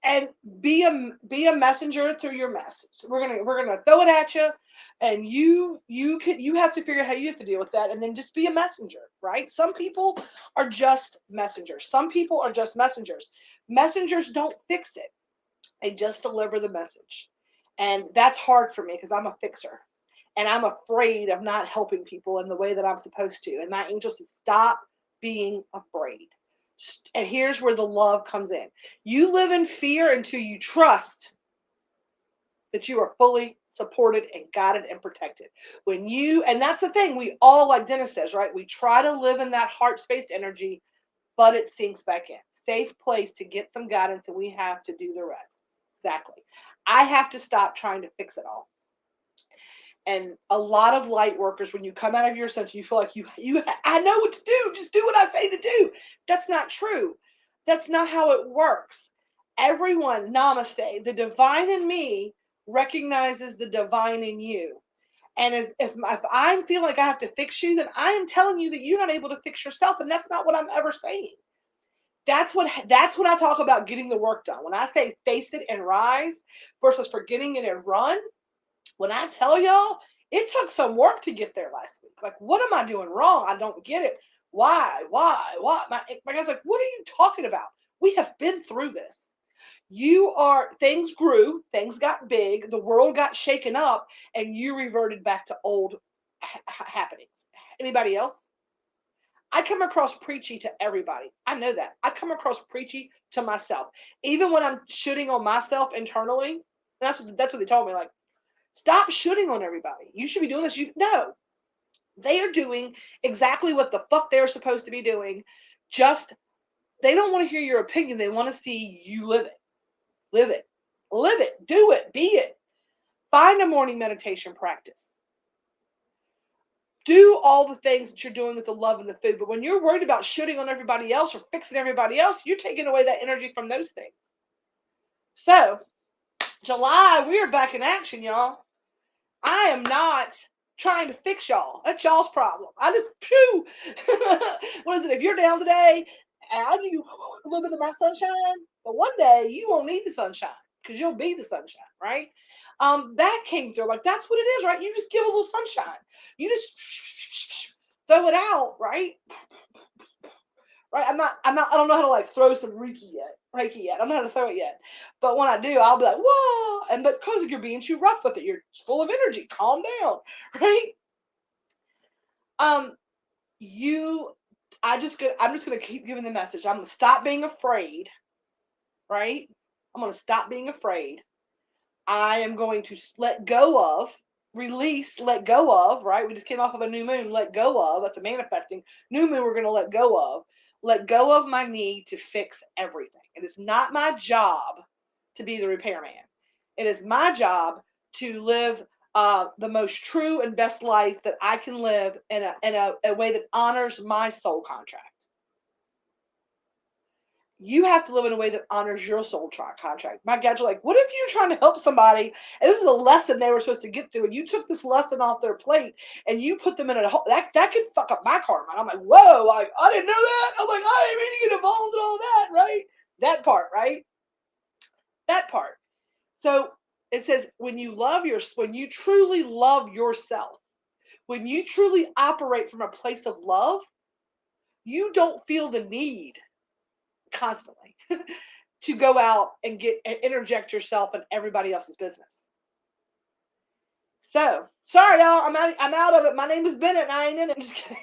and be a messenger through your message. We're gonna throw it at you, and you have to figure out how you have to deal with that, and then just be a messenger, right? Some people are just messengers. Some people are just messengers. Messengers don't fix it; they just deliver the message, and that's hard for me because I'm a fixer, and I'm afraid of not helping people in the way that I'm supposed to. And my angel says, stop being afraid. And here's where the love comes in. You live in fear until you trust that you are fully supported and guided and protected. And that's the thing, we all, like Dennis says, right? We try to live in that heart space energy, but it sinks back in. Safe place to get some guidance, and we have to do the rest. Exactly. I have to stop trying to fix it all. And a lot of light workers, when you come out of your center, you feel like I know what to do. Just do what I say to do. That's not true. That's not how it works. Everyone, namaste. The divine in me recognizes the divine in you. And if I feel like I have to fix you, then I am telling you that you're not able to fix yourself. And that's not what I'm ever saying. That's what I talk about getting the work done. When I say face it and rise versus forgetting it and run, when I tell y'all, it took some work to get there last week. Like, what am I doing wrong? I don't get it. Why? My guy's like, what are you talking about? We have been through this. Things grew, things got big, the world got shaken up, and you reverted back to old happenings. Anybody else? I come across preachy to everybody. I know that. I come across preachy to myself. Even when I'm shooting on myself internally, that's what they told me. Like, stop shooting on everybody. You should be doing this. No. They are doing exactly what the fuck they're supposed to be doing. Just they don't want to hear your opinion. They want to see you live it. Live it. Live it. Do it. Be it. Find a morning meditation practice. Do all the things that you're doing with the love and the food. But when you're worried about shooting on everybody else or fixing everybody else, you're taking away that energy from those things. So, July, we are back in action, y'all. I am not trying to fix y'all. That's y'all's problem. I just, phew. What is it? If you're down today, I'll give you a little bit of my sunshine. But one day you won't need the sunshine because you'll be the sunshine, right? That came through. Like, that's what it is, right? You just give a little sunshine. You just throw it out, right? Right? I don't know how to like throw some Reiki yet. I don't know how to throw it yet. But when I do, I'll be like, whoa. And because you're being too rough with it, you're full of energy. Calm down. Right? Um, I'm just gonna keep giving the message. I'm gonna stop being afraid, right? I'm gonna stop being afraid. I am going to let go of, release, let go of, right? We just came off of a new moon, let go of. That's a manifesting. New moon, we're gonna let go of. Let go of my need to fix everything. It is not my job to be the repairman. It is my job to live the most true and best life that I can live in a way that honors my soul contract. You have to live in a way that honors your soul contract. My guys are like, what if you're trying to help somebody and this is a lesson they were supposed to get through and you took this lesson off their plate and you put them in a hole that could fuck up my karma. And I'm like, whoa, like I didn't know that. I'm like, I didn't mean to get involved in all that, right? That part, right? That part. So it says when you truly love yourself, when you truly operate from a place of love, you don't feel the need constantly to go out and interject yourself in everybody else's business. So sorry, y'all. I'm out of it. My name is Bennett, and I ain't in it. I'm just kidding.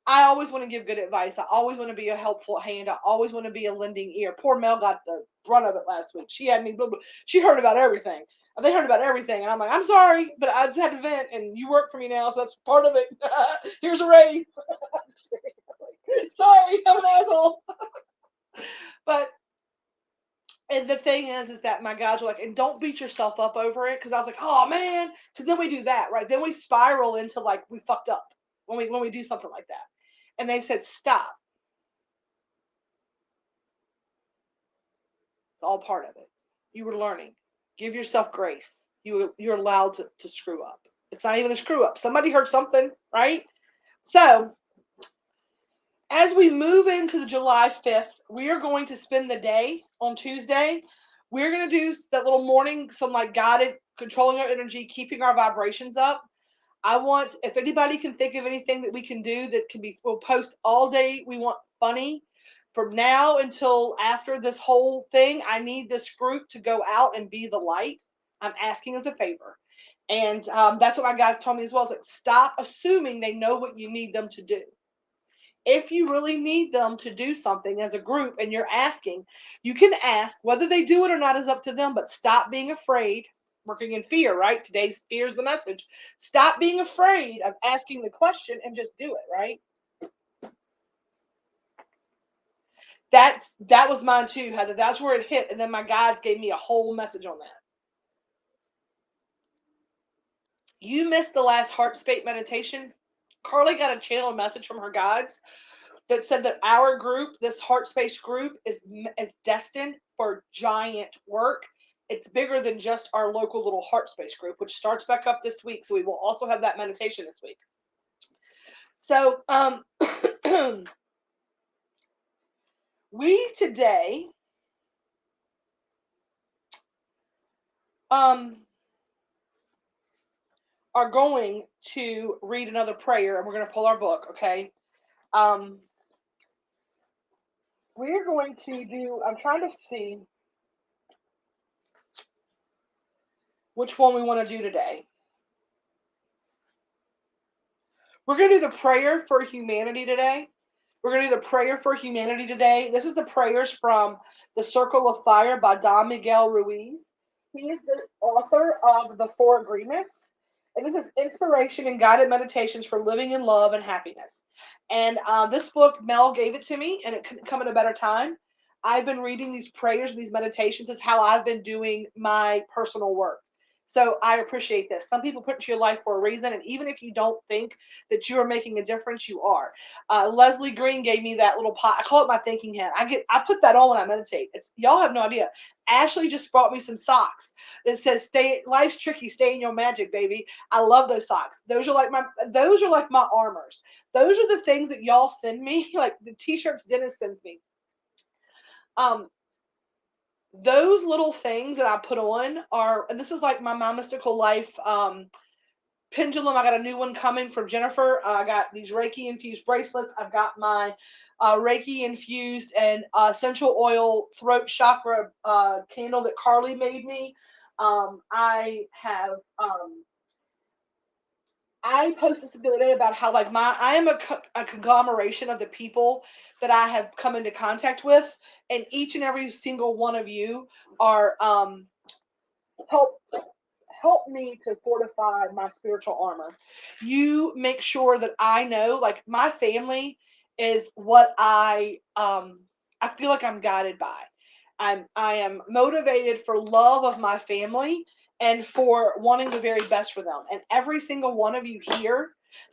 I always want to give good advice. I always want to be a helpful hand. I always want to be a lending ear. Poor Mel got the brunt of it last week. She had me. Blah, blah. She heard about everything. They heard about everything, and I'm like, I'm sorry, but I just had to vent, and you work for me now, so that's part of it. Here's a raise. Sorry, I'm an asshole. But and the thing is that my guys are like, and don't beat yourself up over it, because I was like, oh man, because then we do that, right? Then we spiral into like we fucked up when we do something like that. And they said, stop. It's all part of it. You were learning. Give yourself grace. You're allowed to screw up. It's not even a screw up. Somebody heard something, right? So as we move into the July 5th, we are going to spend the day on Tuesday. We're going to do that little morning, some like guided controlling our energy, keeping our vibrations up. I want, if anybody can think of anything that we can do that can be, we'll post all day. We want funny. From now until after this whole thing, I need this group to go out and be the light. I'm asking as a favor. And that's what my guys told me as well. Is like, stop assuming they know what you need them to do. If you really need them to do something as a group and you're asking, you can ask. Whether they do it or not is up to them, but stop being afraid. Working in fear, right? Today's fear is the message. Stop being afraid of asking the question and just do it, right? That was mine too, Heather. That's where it hit. And then my guides gave me a whole message on that. You missed the last heart space meditation. Carly got a channel message from her guides that said that our group, this heart space group, is destined for giant work. It's bigger than just our local little heart space group, which starts back up this week. So we will also have that meditation this week. So we today are going to read another prayer, and we're going to pull our book, okay? Um, we're going to do, I'm trying to see which one we want to do today. We're going to do the prayer for humanity today. We're going to do the prayer for humanity today. This is the prayers from The Circle of Fire by Don Miguel Ruiz. He is the author of The Four Agreements. And this is inspiration and guided meditations for living in love and happiness. And this book, Mel gave it to me, and it couldn't come at a better time. I've been reading these prayers, these meditations. Is how I've been doing my personal work. So I appreciate this. Some people put into your life for a reason, and even if you don't think that you are making a difference, you are. Leslie Green gave me that little pot. I call it my thinking hat. I put that on when I meditate. Y'all have no idea. Ashley just brought me some socks that says "Stay life's tricky, stay in your magic, baby." I love those socks. Those are like my armors. Those are the things that y'all send me, like the t-shirts Dennis sends me. Um, those little things that I put on are, and this is like my mystical life pendulum. I got a new one coming from Jennifer. I got these Reiki infused bracelets. I've got my Reiki infused and essential oil throat chakra candle that Carly made me. I have I posted something the other day about how like I am a conglomeration of the people that I have come into contact with, and each and every single one of you are help help me to fortify my spiritual armor. You make sure that I know, like my family is what I feel like I'm guided by. I am motivated for love of my family and for wanting the very best for them. And every single one of you here,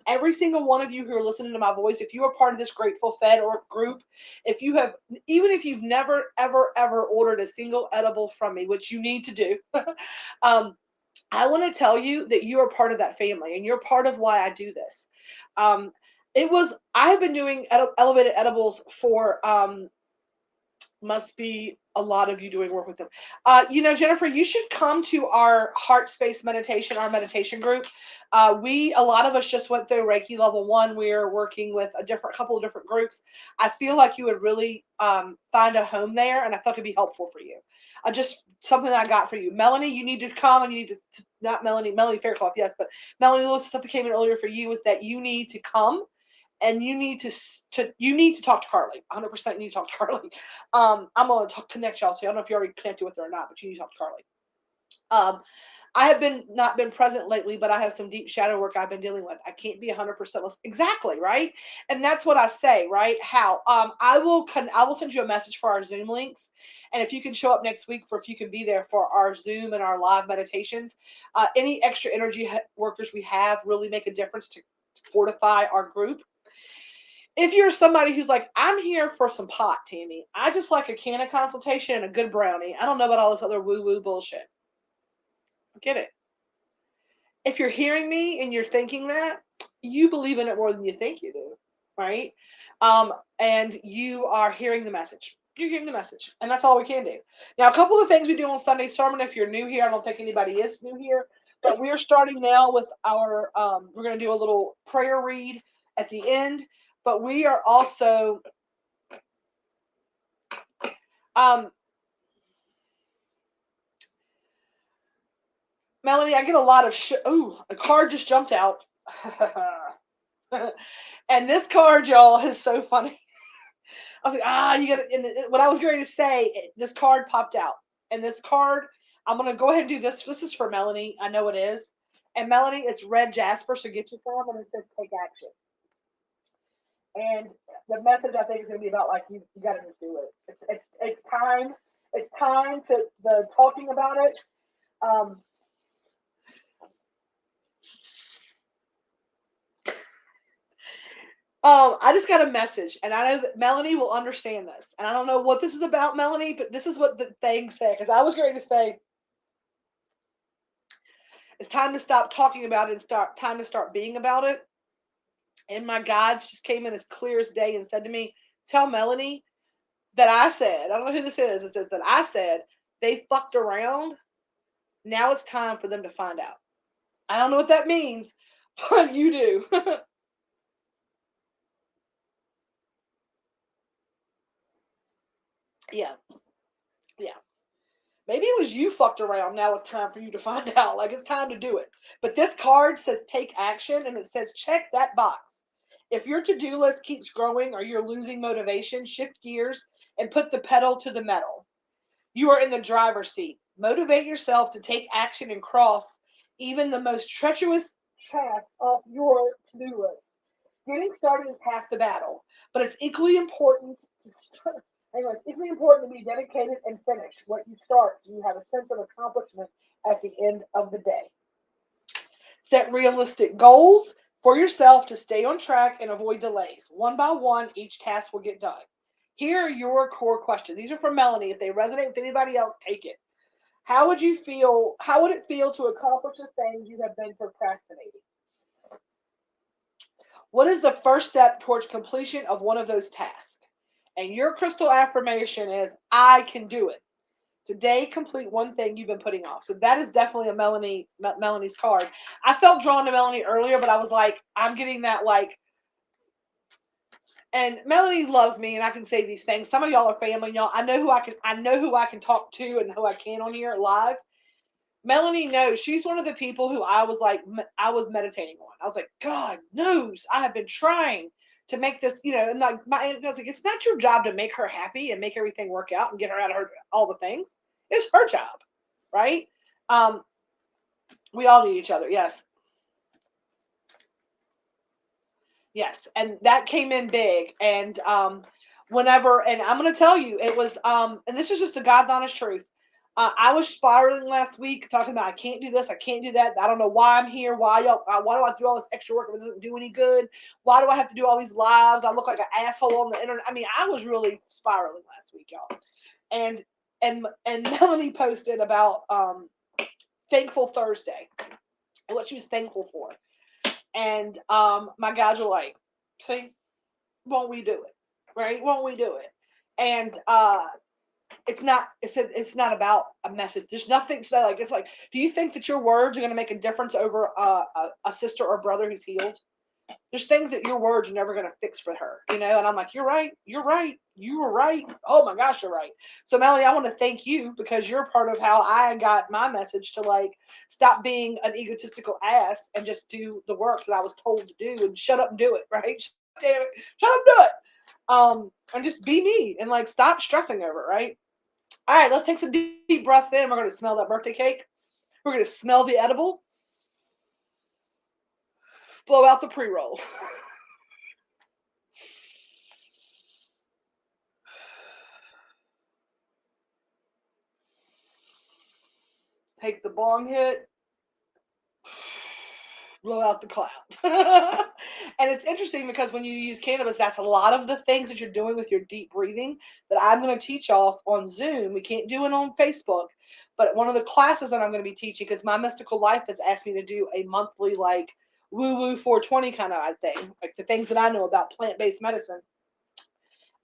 every single one of you who are listening to my voice, if you are part of this Grateful Fed or group, if you have, even if you've never, ever, ever ordered a single edible from me, which you need to do, I want to tell you that you are part of that family and you're part of why I do this. Um, I have been doing elevated edibles for must be a lot of you doing work with them. Jennifer, you should come to our heart space meditation, our meditation group. A lot of us just went through Reiki level 1. We're working with a couple of different groups. I feel like you would really find a home there, and I thought it'd be helpful for you. Just something that I got for you. Melanie, you need to come, and you need to not Melanie Faircloth, yes, but Melanie Lewis, stuff that came in earlier for you was that you need to come and you need to talk to Carly. 100% you need to talk to Carly. I'm gonna connect y'all to. I don't know if you already connected with her or not, but you need to talk to Carly. I have not been present lately, but I have some deep shadow work I've been dealing with. I can't be 100% exactly right, and that's what I say, right? How I will send you a message for our Zoom links, and if you can show up next week if you can be there for our Zoom and our live meditations, any extra energy workers we have really make a difference to fortify our group. If you're somebody who's like, I'm here for some pot, Tammy. I just like a can of consultation and a good brownie. I don't know about all this other woo-woo bullshit. Get it. If you're hearing me and you're thinking that, you believe in it more than you think you do, right? And you are hearing the message. You're hearing the message, and that's all we can do. Now, a couple of things we do on Sunday sermon. If you're new here, I don't think anybody is new here, but we are starting now with our. We're going to do a little prayer read at the end, but we are also Melanie, I get a lot of ooh, a card just jumped out. And this card, y'all, is so funny. I was like, you got it. What I was going to say, this card popped out. And this card, I'm going to go ahead and do this. This is for Melanie. I know it is. And Melanie, it's red jasper, so get you some, and it says take action. And the message I think is going to be about like you got to just do it. It's time. It's time to the talking about it. I just got a message, and I know that Melanie will understand this. And I don't know what this is about, Melanie, but this is what the thing said. Because I was going to say, it's time to stop talking about it and time to start being about it. And my guides just came in as clear as day and said to me, tell Melanie that I said, I don't know who this is. It says that I said they fucked around. Now it's time for them to find out. I don't know what that means, but you do. Yeah. Yeah. Maybe it was you fucked around. Now it's time for you to find out. Like, it's time to do it. But this card says take action, and it says check that box. If your to do list keeps growing or you're losing motivation, shift gears and put the pedal to the metal. You are in the driver's seat. Motivate yourself to take action and cross even the most treacherous task off your to do list. Getting started is half the battle, but it's equally important to start. Anyway, it's equally important to be dedicated and finish what you start so you have a sense of accomplishment at the end of the day. Set realistic goals for yourself to stay on track and avoid delays. One by one, each task will get done. Here are your core questions. These are from Melanie. If they resonate with anybody else, take it. How would you feel? How would it feel to accomplish the things you have been procrastinating? What is the first step towards completion of one of those tasks? And your crystal affirmation is I can do it. Today, complete one thing you've been putting off. So that is definitely a Melanie's card. I felt drawn to Melanie earlier, but I was like, I'm getting that like. And Melanie loves me, and I can say these things. Some of y'all are family, y'all. I know who I can talk to, and who I can on here live. Melanie knows she's one of the people who I was meditating on. I was like, God knows I have been trying to make this, and like I was like, it's not your job to make her happy and make everything work out and get her out of her all the things. It's her job, right? Um, we all need each other, yes. Yes, and that came in big. And whenever, and I'm going to tell you, it was, and this is just the God's honest truth. I was spiraling last week, talking about I can't do this, I can't do that. I don't know why I'm here. Why do I have to do all this extra work if it doesn't do any good? Why do I have to do all these lives? I look like an asshole on the internet. I mean, I was really spiraling last week, y'all. And Melanie posted about Thankful Thursday and what she was thankful for. And my guys are like, see, won't we do it? Right? Won't we do it? And it's not about a message. There's nothing to that. Like, it's like, do you think that your words are going to make a difference over a sister or brother who's healed? There's things that your words are never going to fix for her, And I'm like, you're right, you were right. Oh my gosh, you're right. So Melanie, I want to thank you because you're part of how I got my message to like stop being an egotistical ass and just do the work that I was told to do and shut up and do it, right? Damn it, shut up and do it. And just be me and like stop stressing over it, right? All right, let's take some deep breaths in. We're going to smell that birthday cake. We're going to smell the edible. Blow out the pre-roll. Take the bong hit. Blow out the cloud. And it's interesting because when you use cannabis, that's a lot of the things that you're doing with your deep breathing that I'm going to teach y'all on Zoom. We can't do it on Facebook, but one of the classes that I'm going to be teaching, because my mystical life has asked me to do a monthly like woo-woo 420 kind of thing, like the things that I know about plant-based medicine.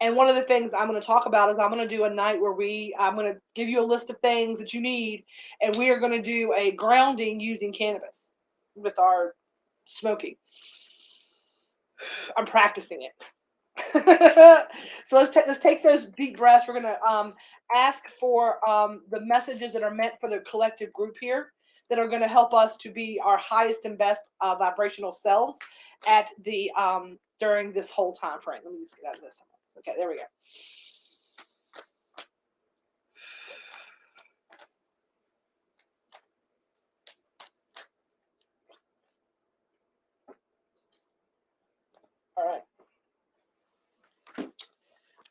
And one of the things I'm going to talk about is I'm going to do a night where I'm going to give you a list of things that you need, and we are going to do a grounding using cannabis with our smoking. I'm practicing it. So let's take those deep breaths. We're going to ask for the messages that are meant for the collective group here that are going to help us to be our highest and best vibrational selves at the during this whole time frame. Let me just get out of this. Okay, there we go. All right.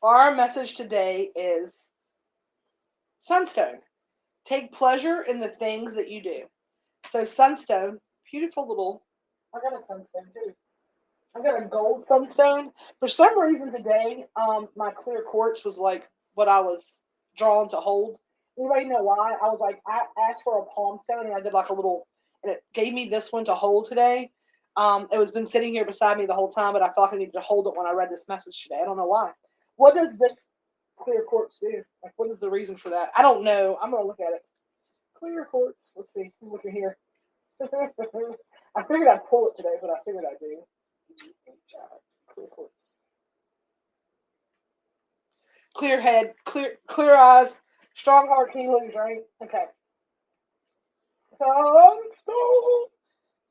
Our message today is Sunstone. Take pleasure in the things that you do. So Sunstone, beautiful little. I got a sunstone too. I got a gold sunstone. For some reason today, my clear quartz was like what I was drawn to hold. Anybody know why? I was like, I asked for a palm stone and I did like a little, and it gave me this one to hold today. It was been sitting here beside me the whole time, but I felt like I needed to hold it when I read this message today. I don't know why. What does this clear quartz do? Like, what is the reason for that? I don't know. I'm gonna look at it. Clear quartz. Let's see. I'm looking here. I figured I'd pull it today, but I figured I'd do. Clear clear head, clear eyes, strong heart, healings, right? Okay. Sunstone,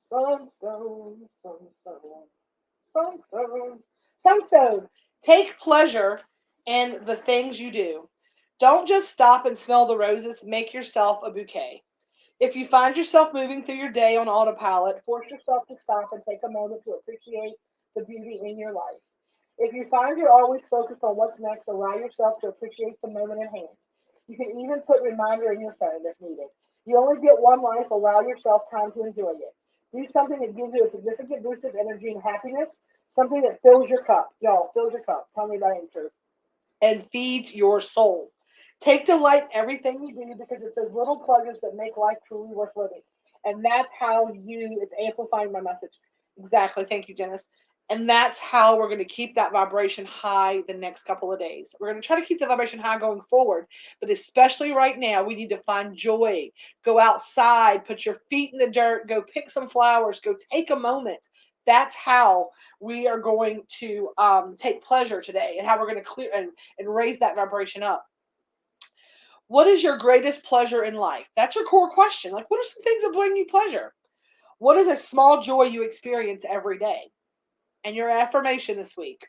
sunstone, sunstone, sunstone, sunstone. Take pleasure in the things you do. Don't just stop and smell the roses. Make yourself a bouquet. If you find yourself moving through your day on autopilot, force yourself to stop and take a moment to appreciate the beauty in your life. If you find you're always focused on what's next, allow yourself to appreciate the moment at hand. You can even put a reminder in your phone if needed. You only get one life, allow yourself time to enjoy it. Do something that gives you a significant boost of energy and happiness, something that fills your cup. Y'all, fills your cup. Tell me that answer. And feeds your soul. Take delight in everything you do because it's those little pleasures that make life truly worth living. And that's how it's amplifying my message. Exactly. Thank you, Janice. And that's how we're going to keep that vibration high the next couple of days. We're going to try to keep the vibration high going forward, but especially right now, we need to find joy. Go outside, put your feet in the dirt, go pick some flowers, go take a moment. That's how we are going to take pleasure today, and how we're going to clear and raise that vibration up. What is your greatest pleasure in life? That's your core question. Like, what are some things that bring you pleasure? What is a small joy you experience every day? And your affirmation this week: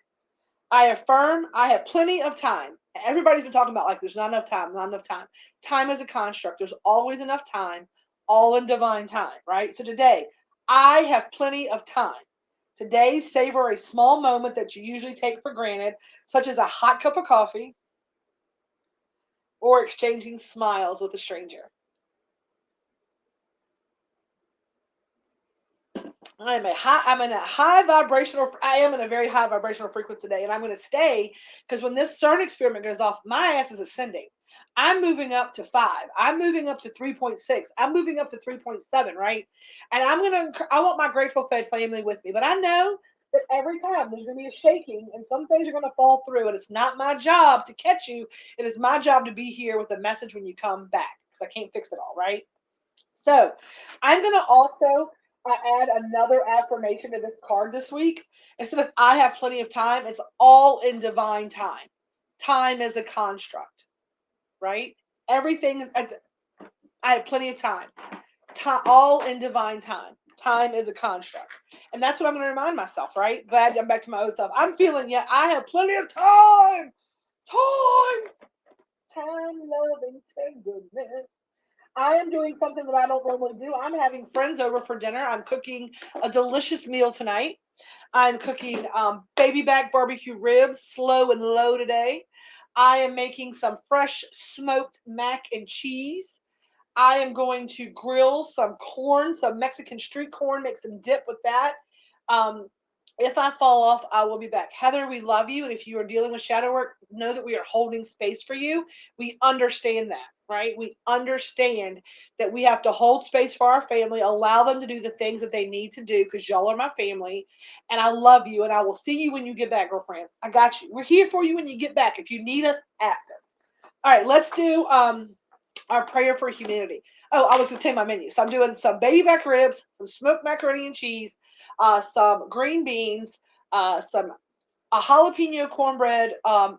I affirm I have plenty of time. Everybody's been talking about like there's not enough time, not enough time. Time is a construct. There's always enough time, all in divine time, right? So today, I have plenty of time. Today, savor a small moment that you usually take for granted, such as a hot cup of coffee or exchanging smiles with a stranger. I am in a very high vibrational frequency today, and I'm going to stay because when this CERN experiment goes off, my ass is ascending. I'm moving up to 5. I'm moving up to 3.6. I'm moving up to 3.7, right? And I want my Grateful Fed family with me, but I know that every time there's going to be a shaking and some things are going to fall through, and it's not my job to catch you. It is my job to be here with a message when you come back because I can't fix it all, right? So I'm going to also add another affirmation to this card this week. Instead of I have plenty of time, it's all in divine time. Time is a construct, right? Everything, I have plenty of time. All in divine time. Time is a construct. And that's what I'm going to remind myself, right? Glad I'm back to my old self. I'm feeling, yeah, I have plenty of time. Time, loving, tenderness. I am doing something that I don't normally do. I'm having friends over for dinner. I'm cooking a delicious meal tonight. I'm cooking baby back barbecue ribs, slow and low today. I am making some fresh smoked mac and cheese. I am going to grill some corn, some Mexican street corn, make some dip with that. Um, if I fall off, I will be back. Heather, we love you. And if you are dealing with shadow work, know that we are holding space for you. We understand that, right? We understand that we have to hold space for our family, allow them to do the things that they need to do because y'all are my family. And I love you. And I will see you when you get back, girlfriend. I got you. We're here for you when you get back. If you need us, ask us. All right, let's do our prayer for humanity. Oh, I was going to tell you my menu. So I'm doing some baby back ribs, some smoked macaroni and cheese, some green beans, some a jalapeno cornbread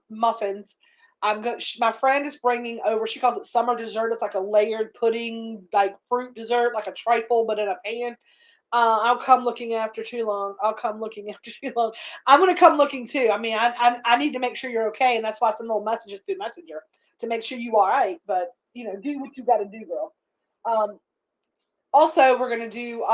muffins. My friend is bringing over. She calls it summer dessert. It's like a layered pudding, like fruit dessert, like a trifle, but in a pan. I'll come looking after too long. I'll come looking after too long. I'm gonna come looking too. I mean, I need to make sure you're okay, and that's why I send little messages through Messenger to make sure you all right. But do what you got to do, girl. Um, Also, we're gonna do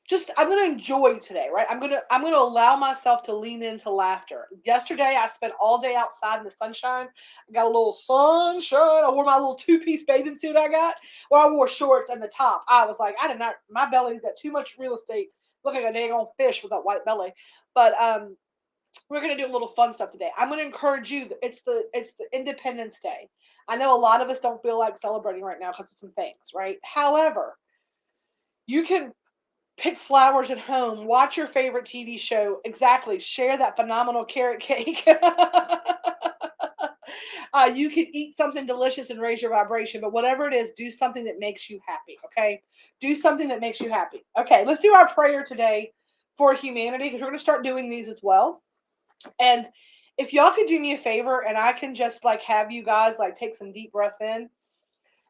just I'm gonna enjoy today, right? I'm gonna allow myself to lean into laughter. Yesterday I spent all day outside in the sunshine. I got a little sunshine. I wore my little two-piece bathing suit I got. Well, I wore shorts and the top. I was like, I did not my belly's got too much real estate. Look like a dang old fish with that white belly. But we're gonna do a little fun stuff today. I'm gonna encourage you. It's the Independence Day. I know a lot of us don't feel like celebrating right now because of some things, right? However, you can pick flowers at home, watch your favorite TV show. Exactly. Share that phenomenal carrot cake. You can eat something delicious and raise your vibration, but whatever it is, do something that makes you happy. Okay. Do something that makes you happy. Okay. Let's do our prayer today for humanity because we're going to start doing these as well. And if y'all could do me a favor and I can just like have you guys like take some deep breaths in,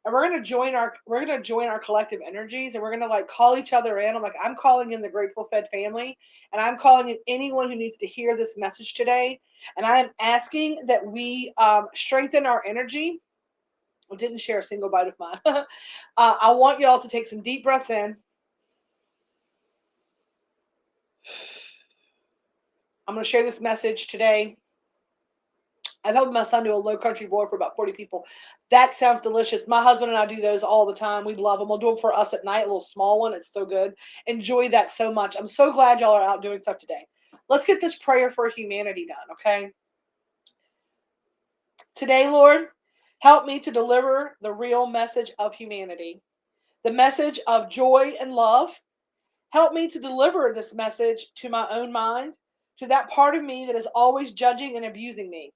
and we're gonna join our collective energies, and we're gonna like call each other in. I'm calling in the Grateful Fed family, and I'm calling in anyone who needs to hear this message today, and I am asking that we strengthen our energy. I didn't share a single bite of mine. I want y'all to take some deep breaths in. I'm going to share this message today. I've helped my son do a low country boil for about 40 people. That sounds delicious. My husband and I do those all the time. We love them. We'll do them for us at night, a little small one. It's so good. Enjoy that so much. I'm so glad y'all are out doing stuff today. Let's get this prayer for humanity done, okay? Today, Lord, help me to deliver the real message of humanity, the message of joy and love. Help me to deliver this message to my own mind, to that part of me that is always judging and abusing me.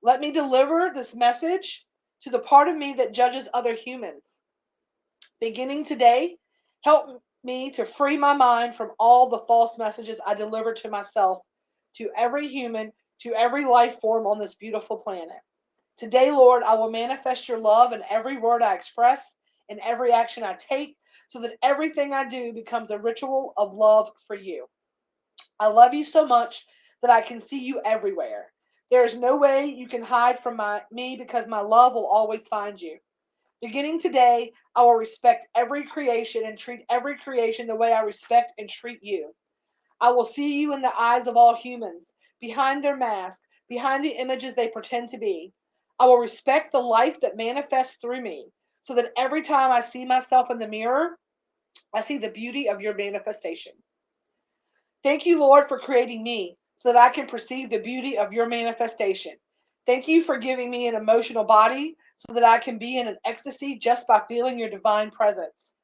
Let me deliver this message to the part of me that judges other humans. Beginning today, help me to free my mind from all the false messages I deliver to myself, to every human, to every life form on this beautiful planet. Today, Lord, I will manifest your love in every word I express, in every action I take, so that everything I do becomes a ritual of love for you. I love you so much that I can see you everywhere. There is no way you can hide from me because my love will always find you. Beginning today, I will respect every creation and treat every creation the way I respect and treat you. I will see you in the eyes of all humans, behind their mask, behind the images they pretend to be. I will respect the life that manifests through me, so that every time I see myself in the mirror, I see the beauty of your manifestation. Thank you, Lord, for creating me so that I can perceive the beauty of your manifestation. Thank you for giving me an emotional body so that I can be in an ecstasy just by feeling your divine presence.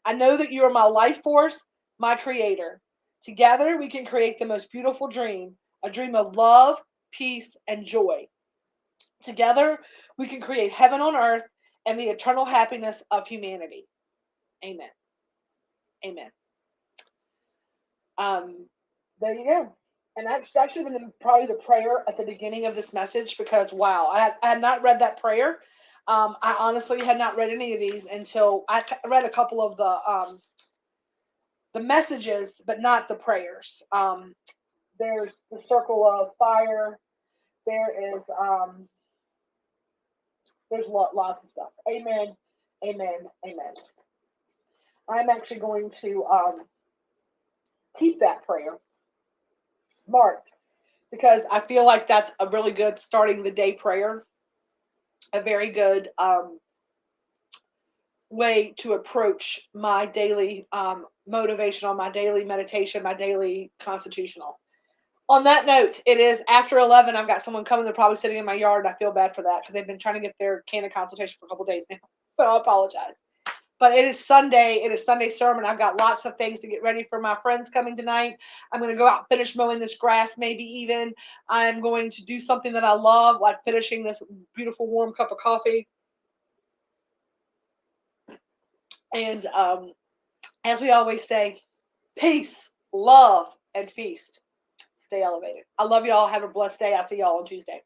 I know that you are my life force, my creator. Together, we can create the most beautiful dream, a dream of love, peace, and joy. Together, we can create heaven on earth and the eternal happiness of humanity. Amen. Amen. Um, there you go. And that should have been probably the prayer at the beginning of this message, because wow, I had not read that prayer. I honestly had not read any of these until I read a couple of the messages, but not the prayers. There's the circle of fire. There is there's lots of stuff. Amen. Amen. Amen. I'm actually going to keep that prayer marked, because I feel like that's a really good starting the day prayer, a very good way to approach my daily motivational, my daily meditation, my daily constitutional. On that note, it is after 11. I've got someone coming. They're probably sitting in my yard, and I feel bad for that because they've been trying to get their Canon consultation for a couple days now. So I apologize. But it is Sunday. It is Sunday sermon. I've got lots of things to get ready for my friends coming tonight. I'm going to go out and finish mowing this grass, maybe even. I'm going to do something that I love, like finishing this beautiful warm cup of coffee. And as we always say, peace, love, and feast. Stay elevated. I love y'all. Have a blessed day. I'll see y'all on Tuesday.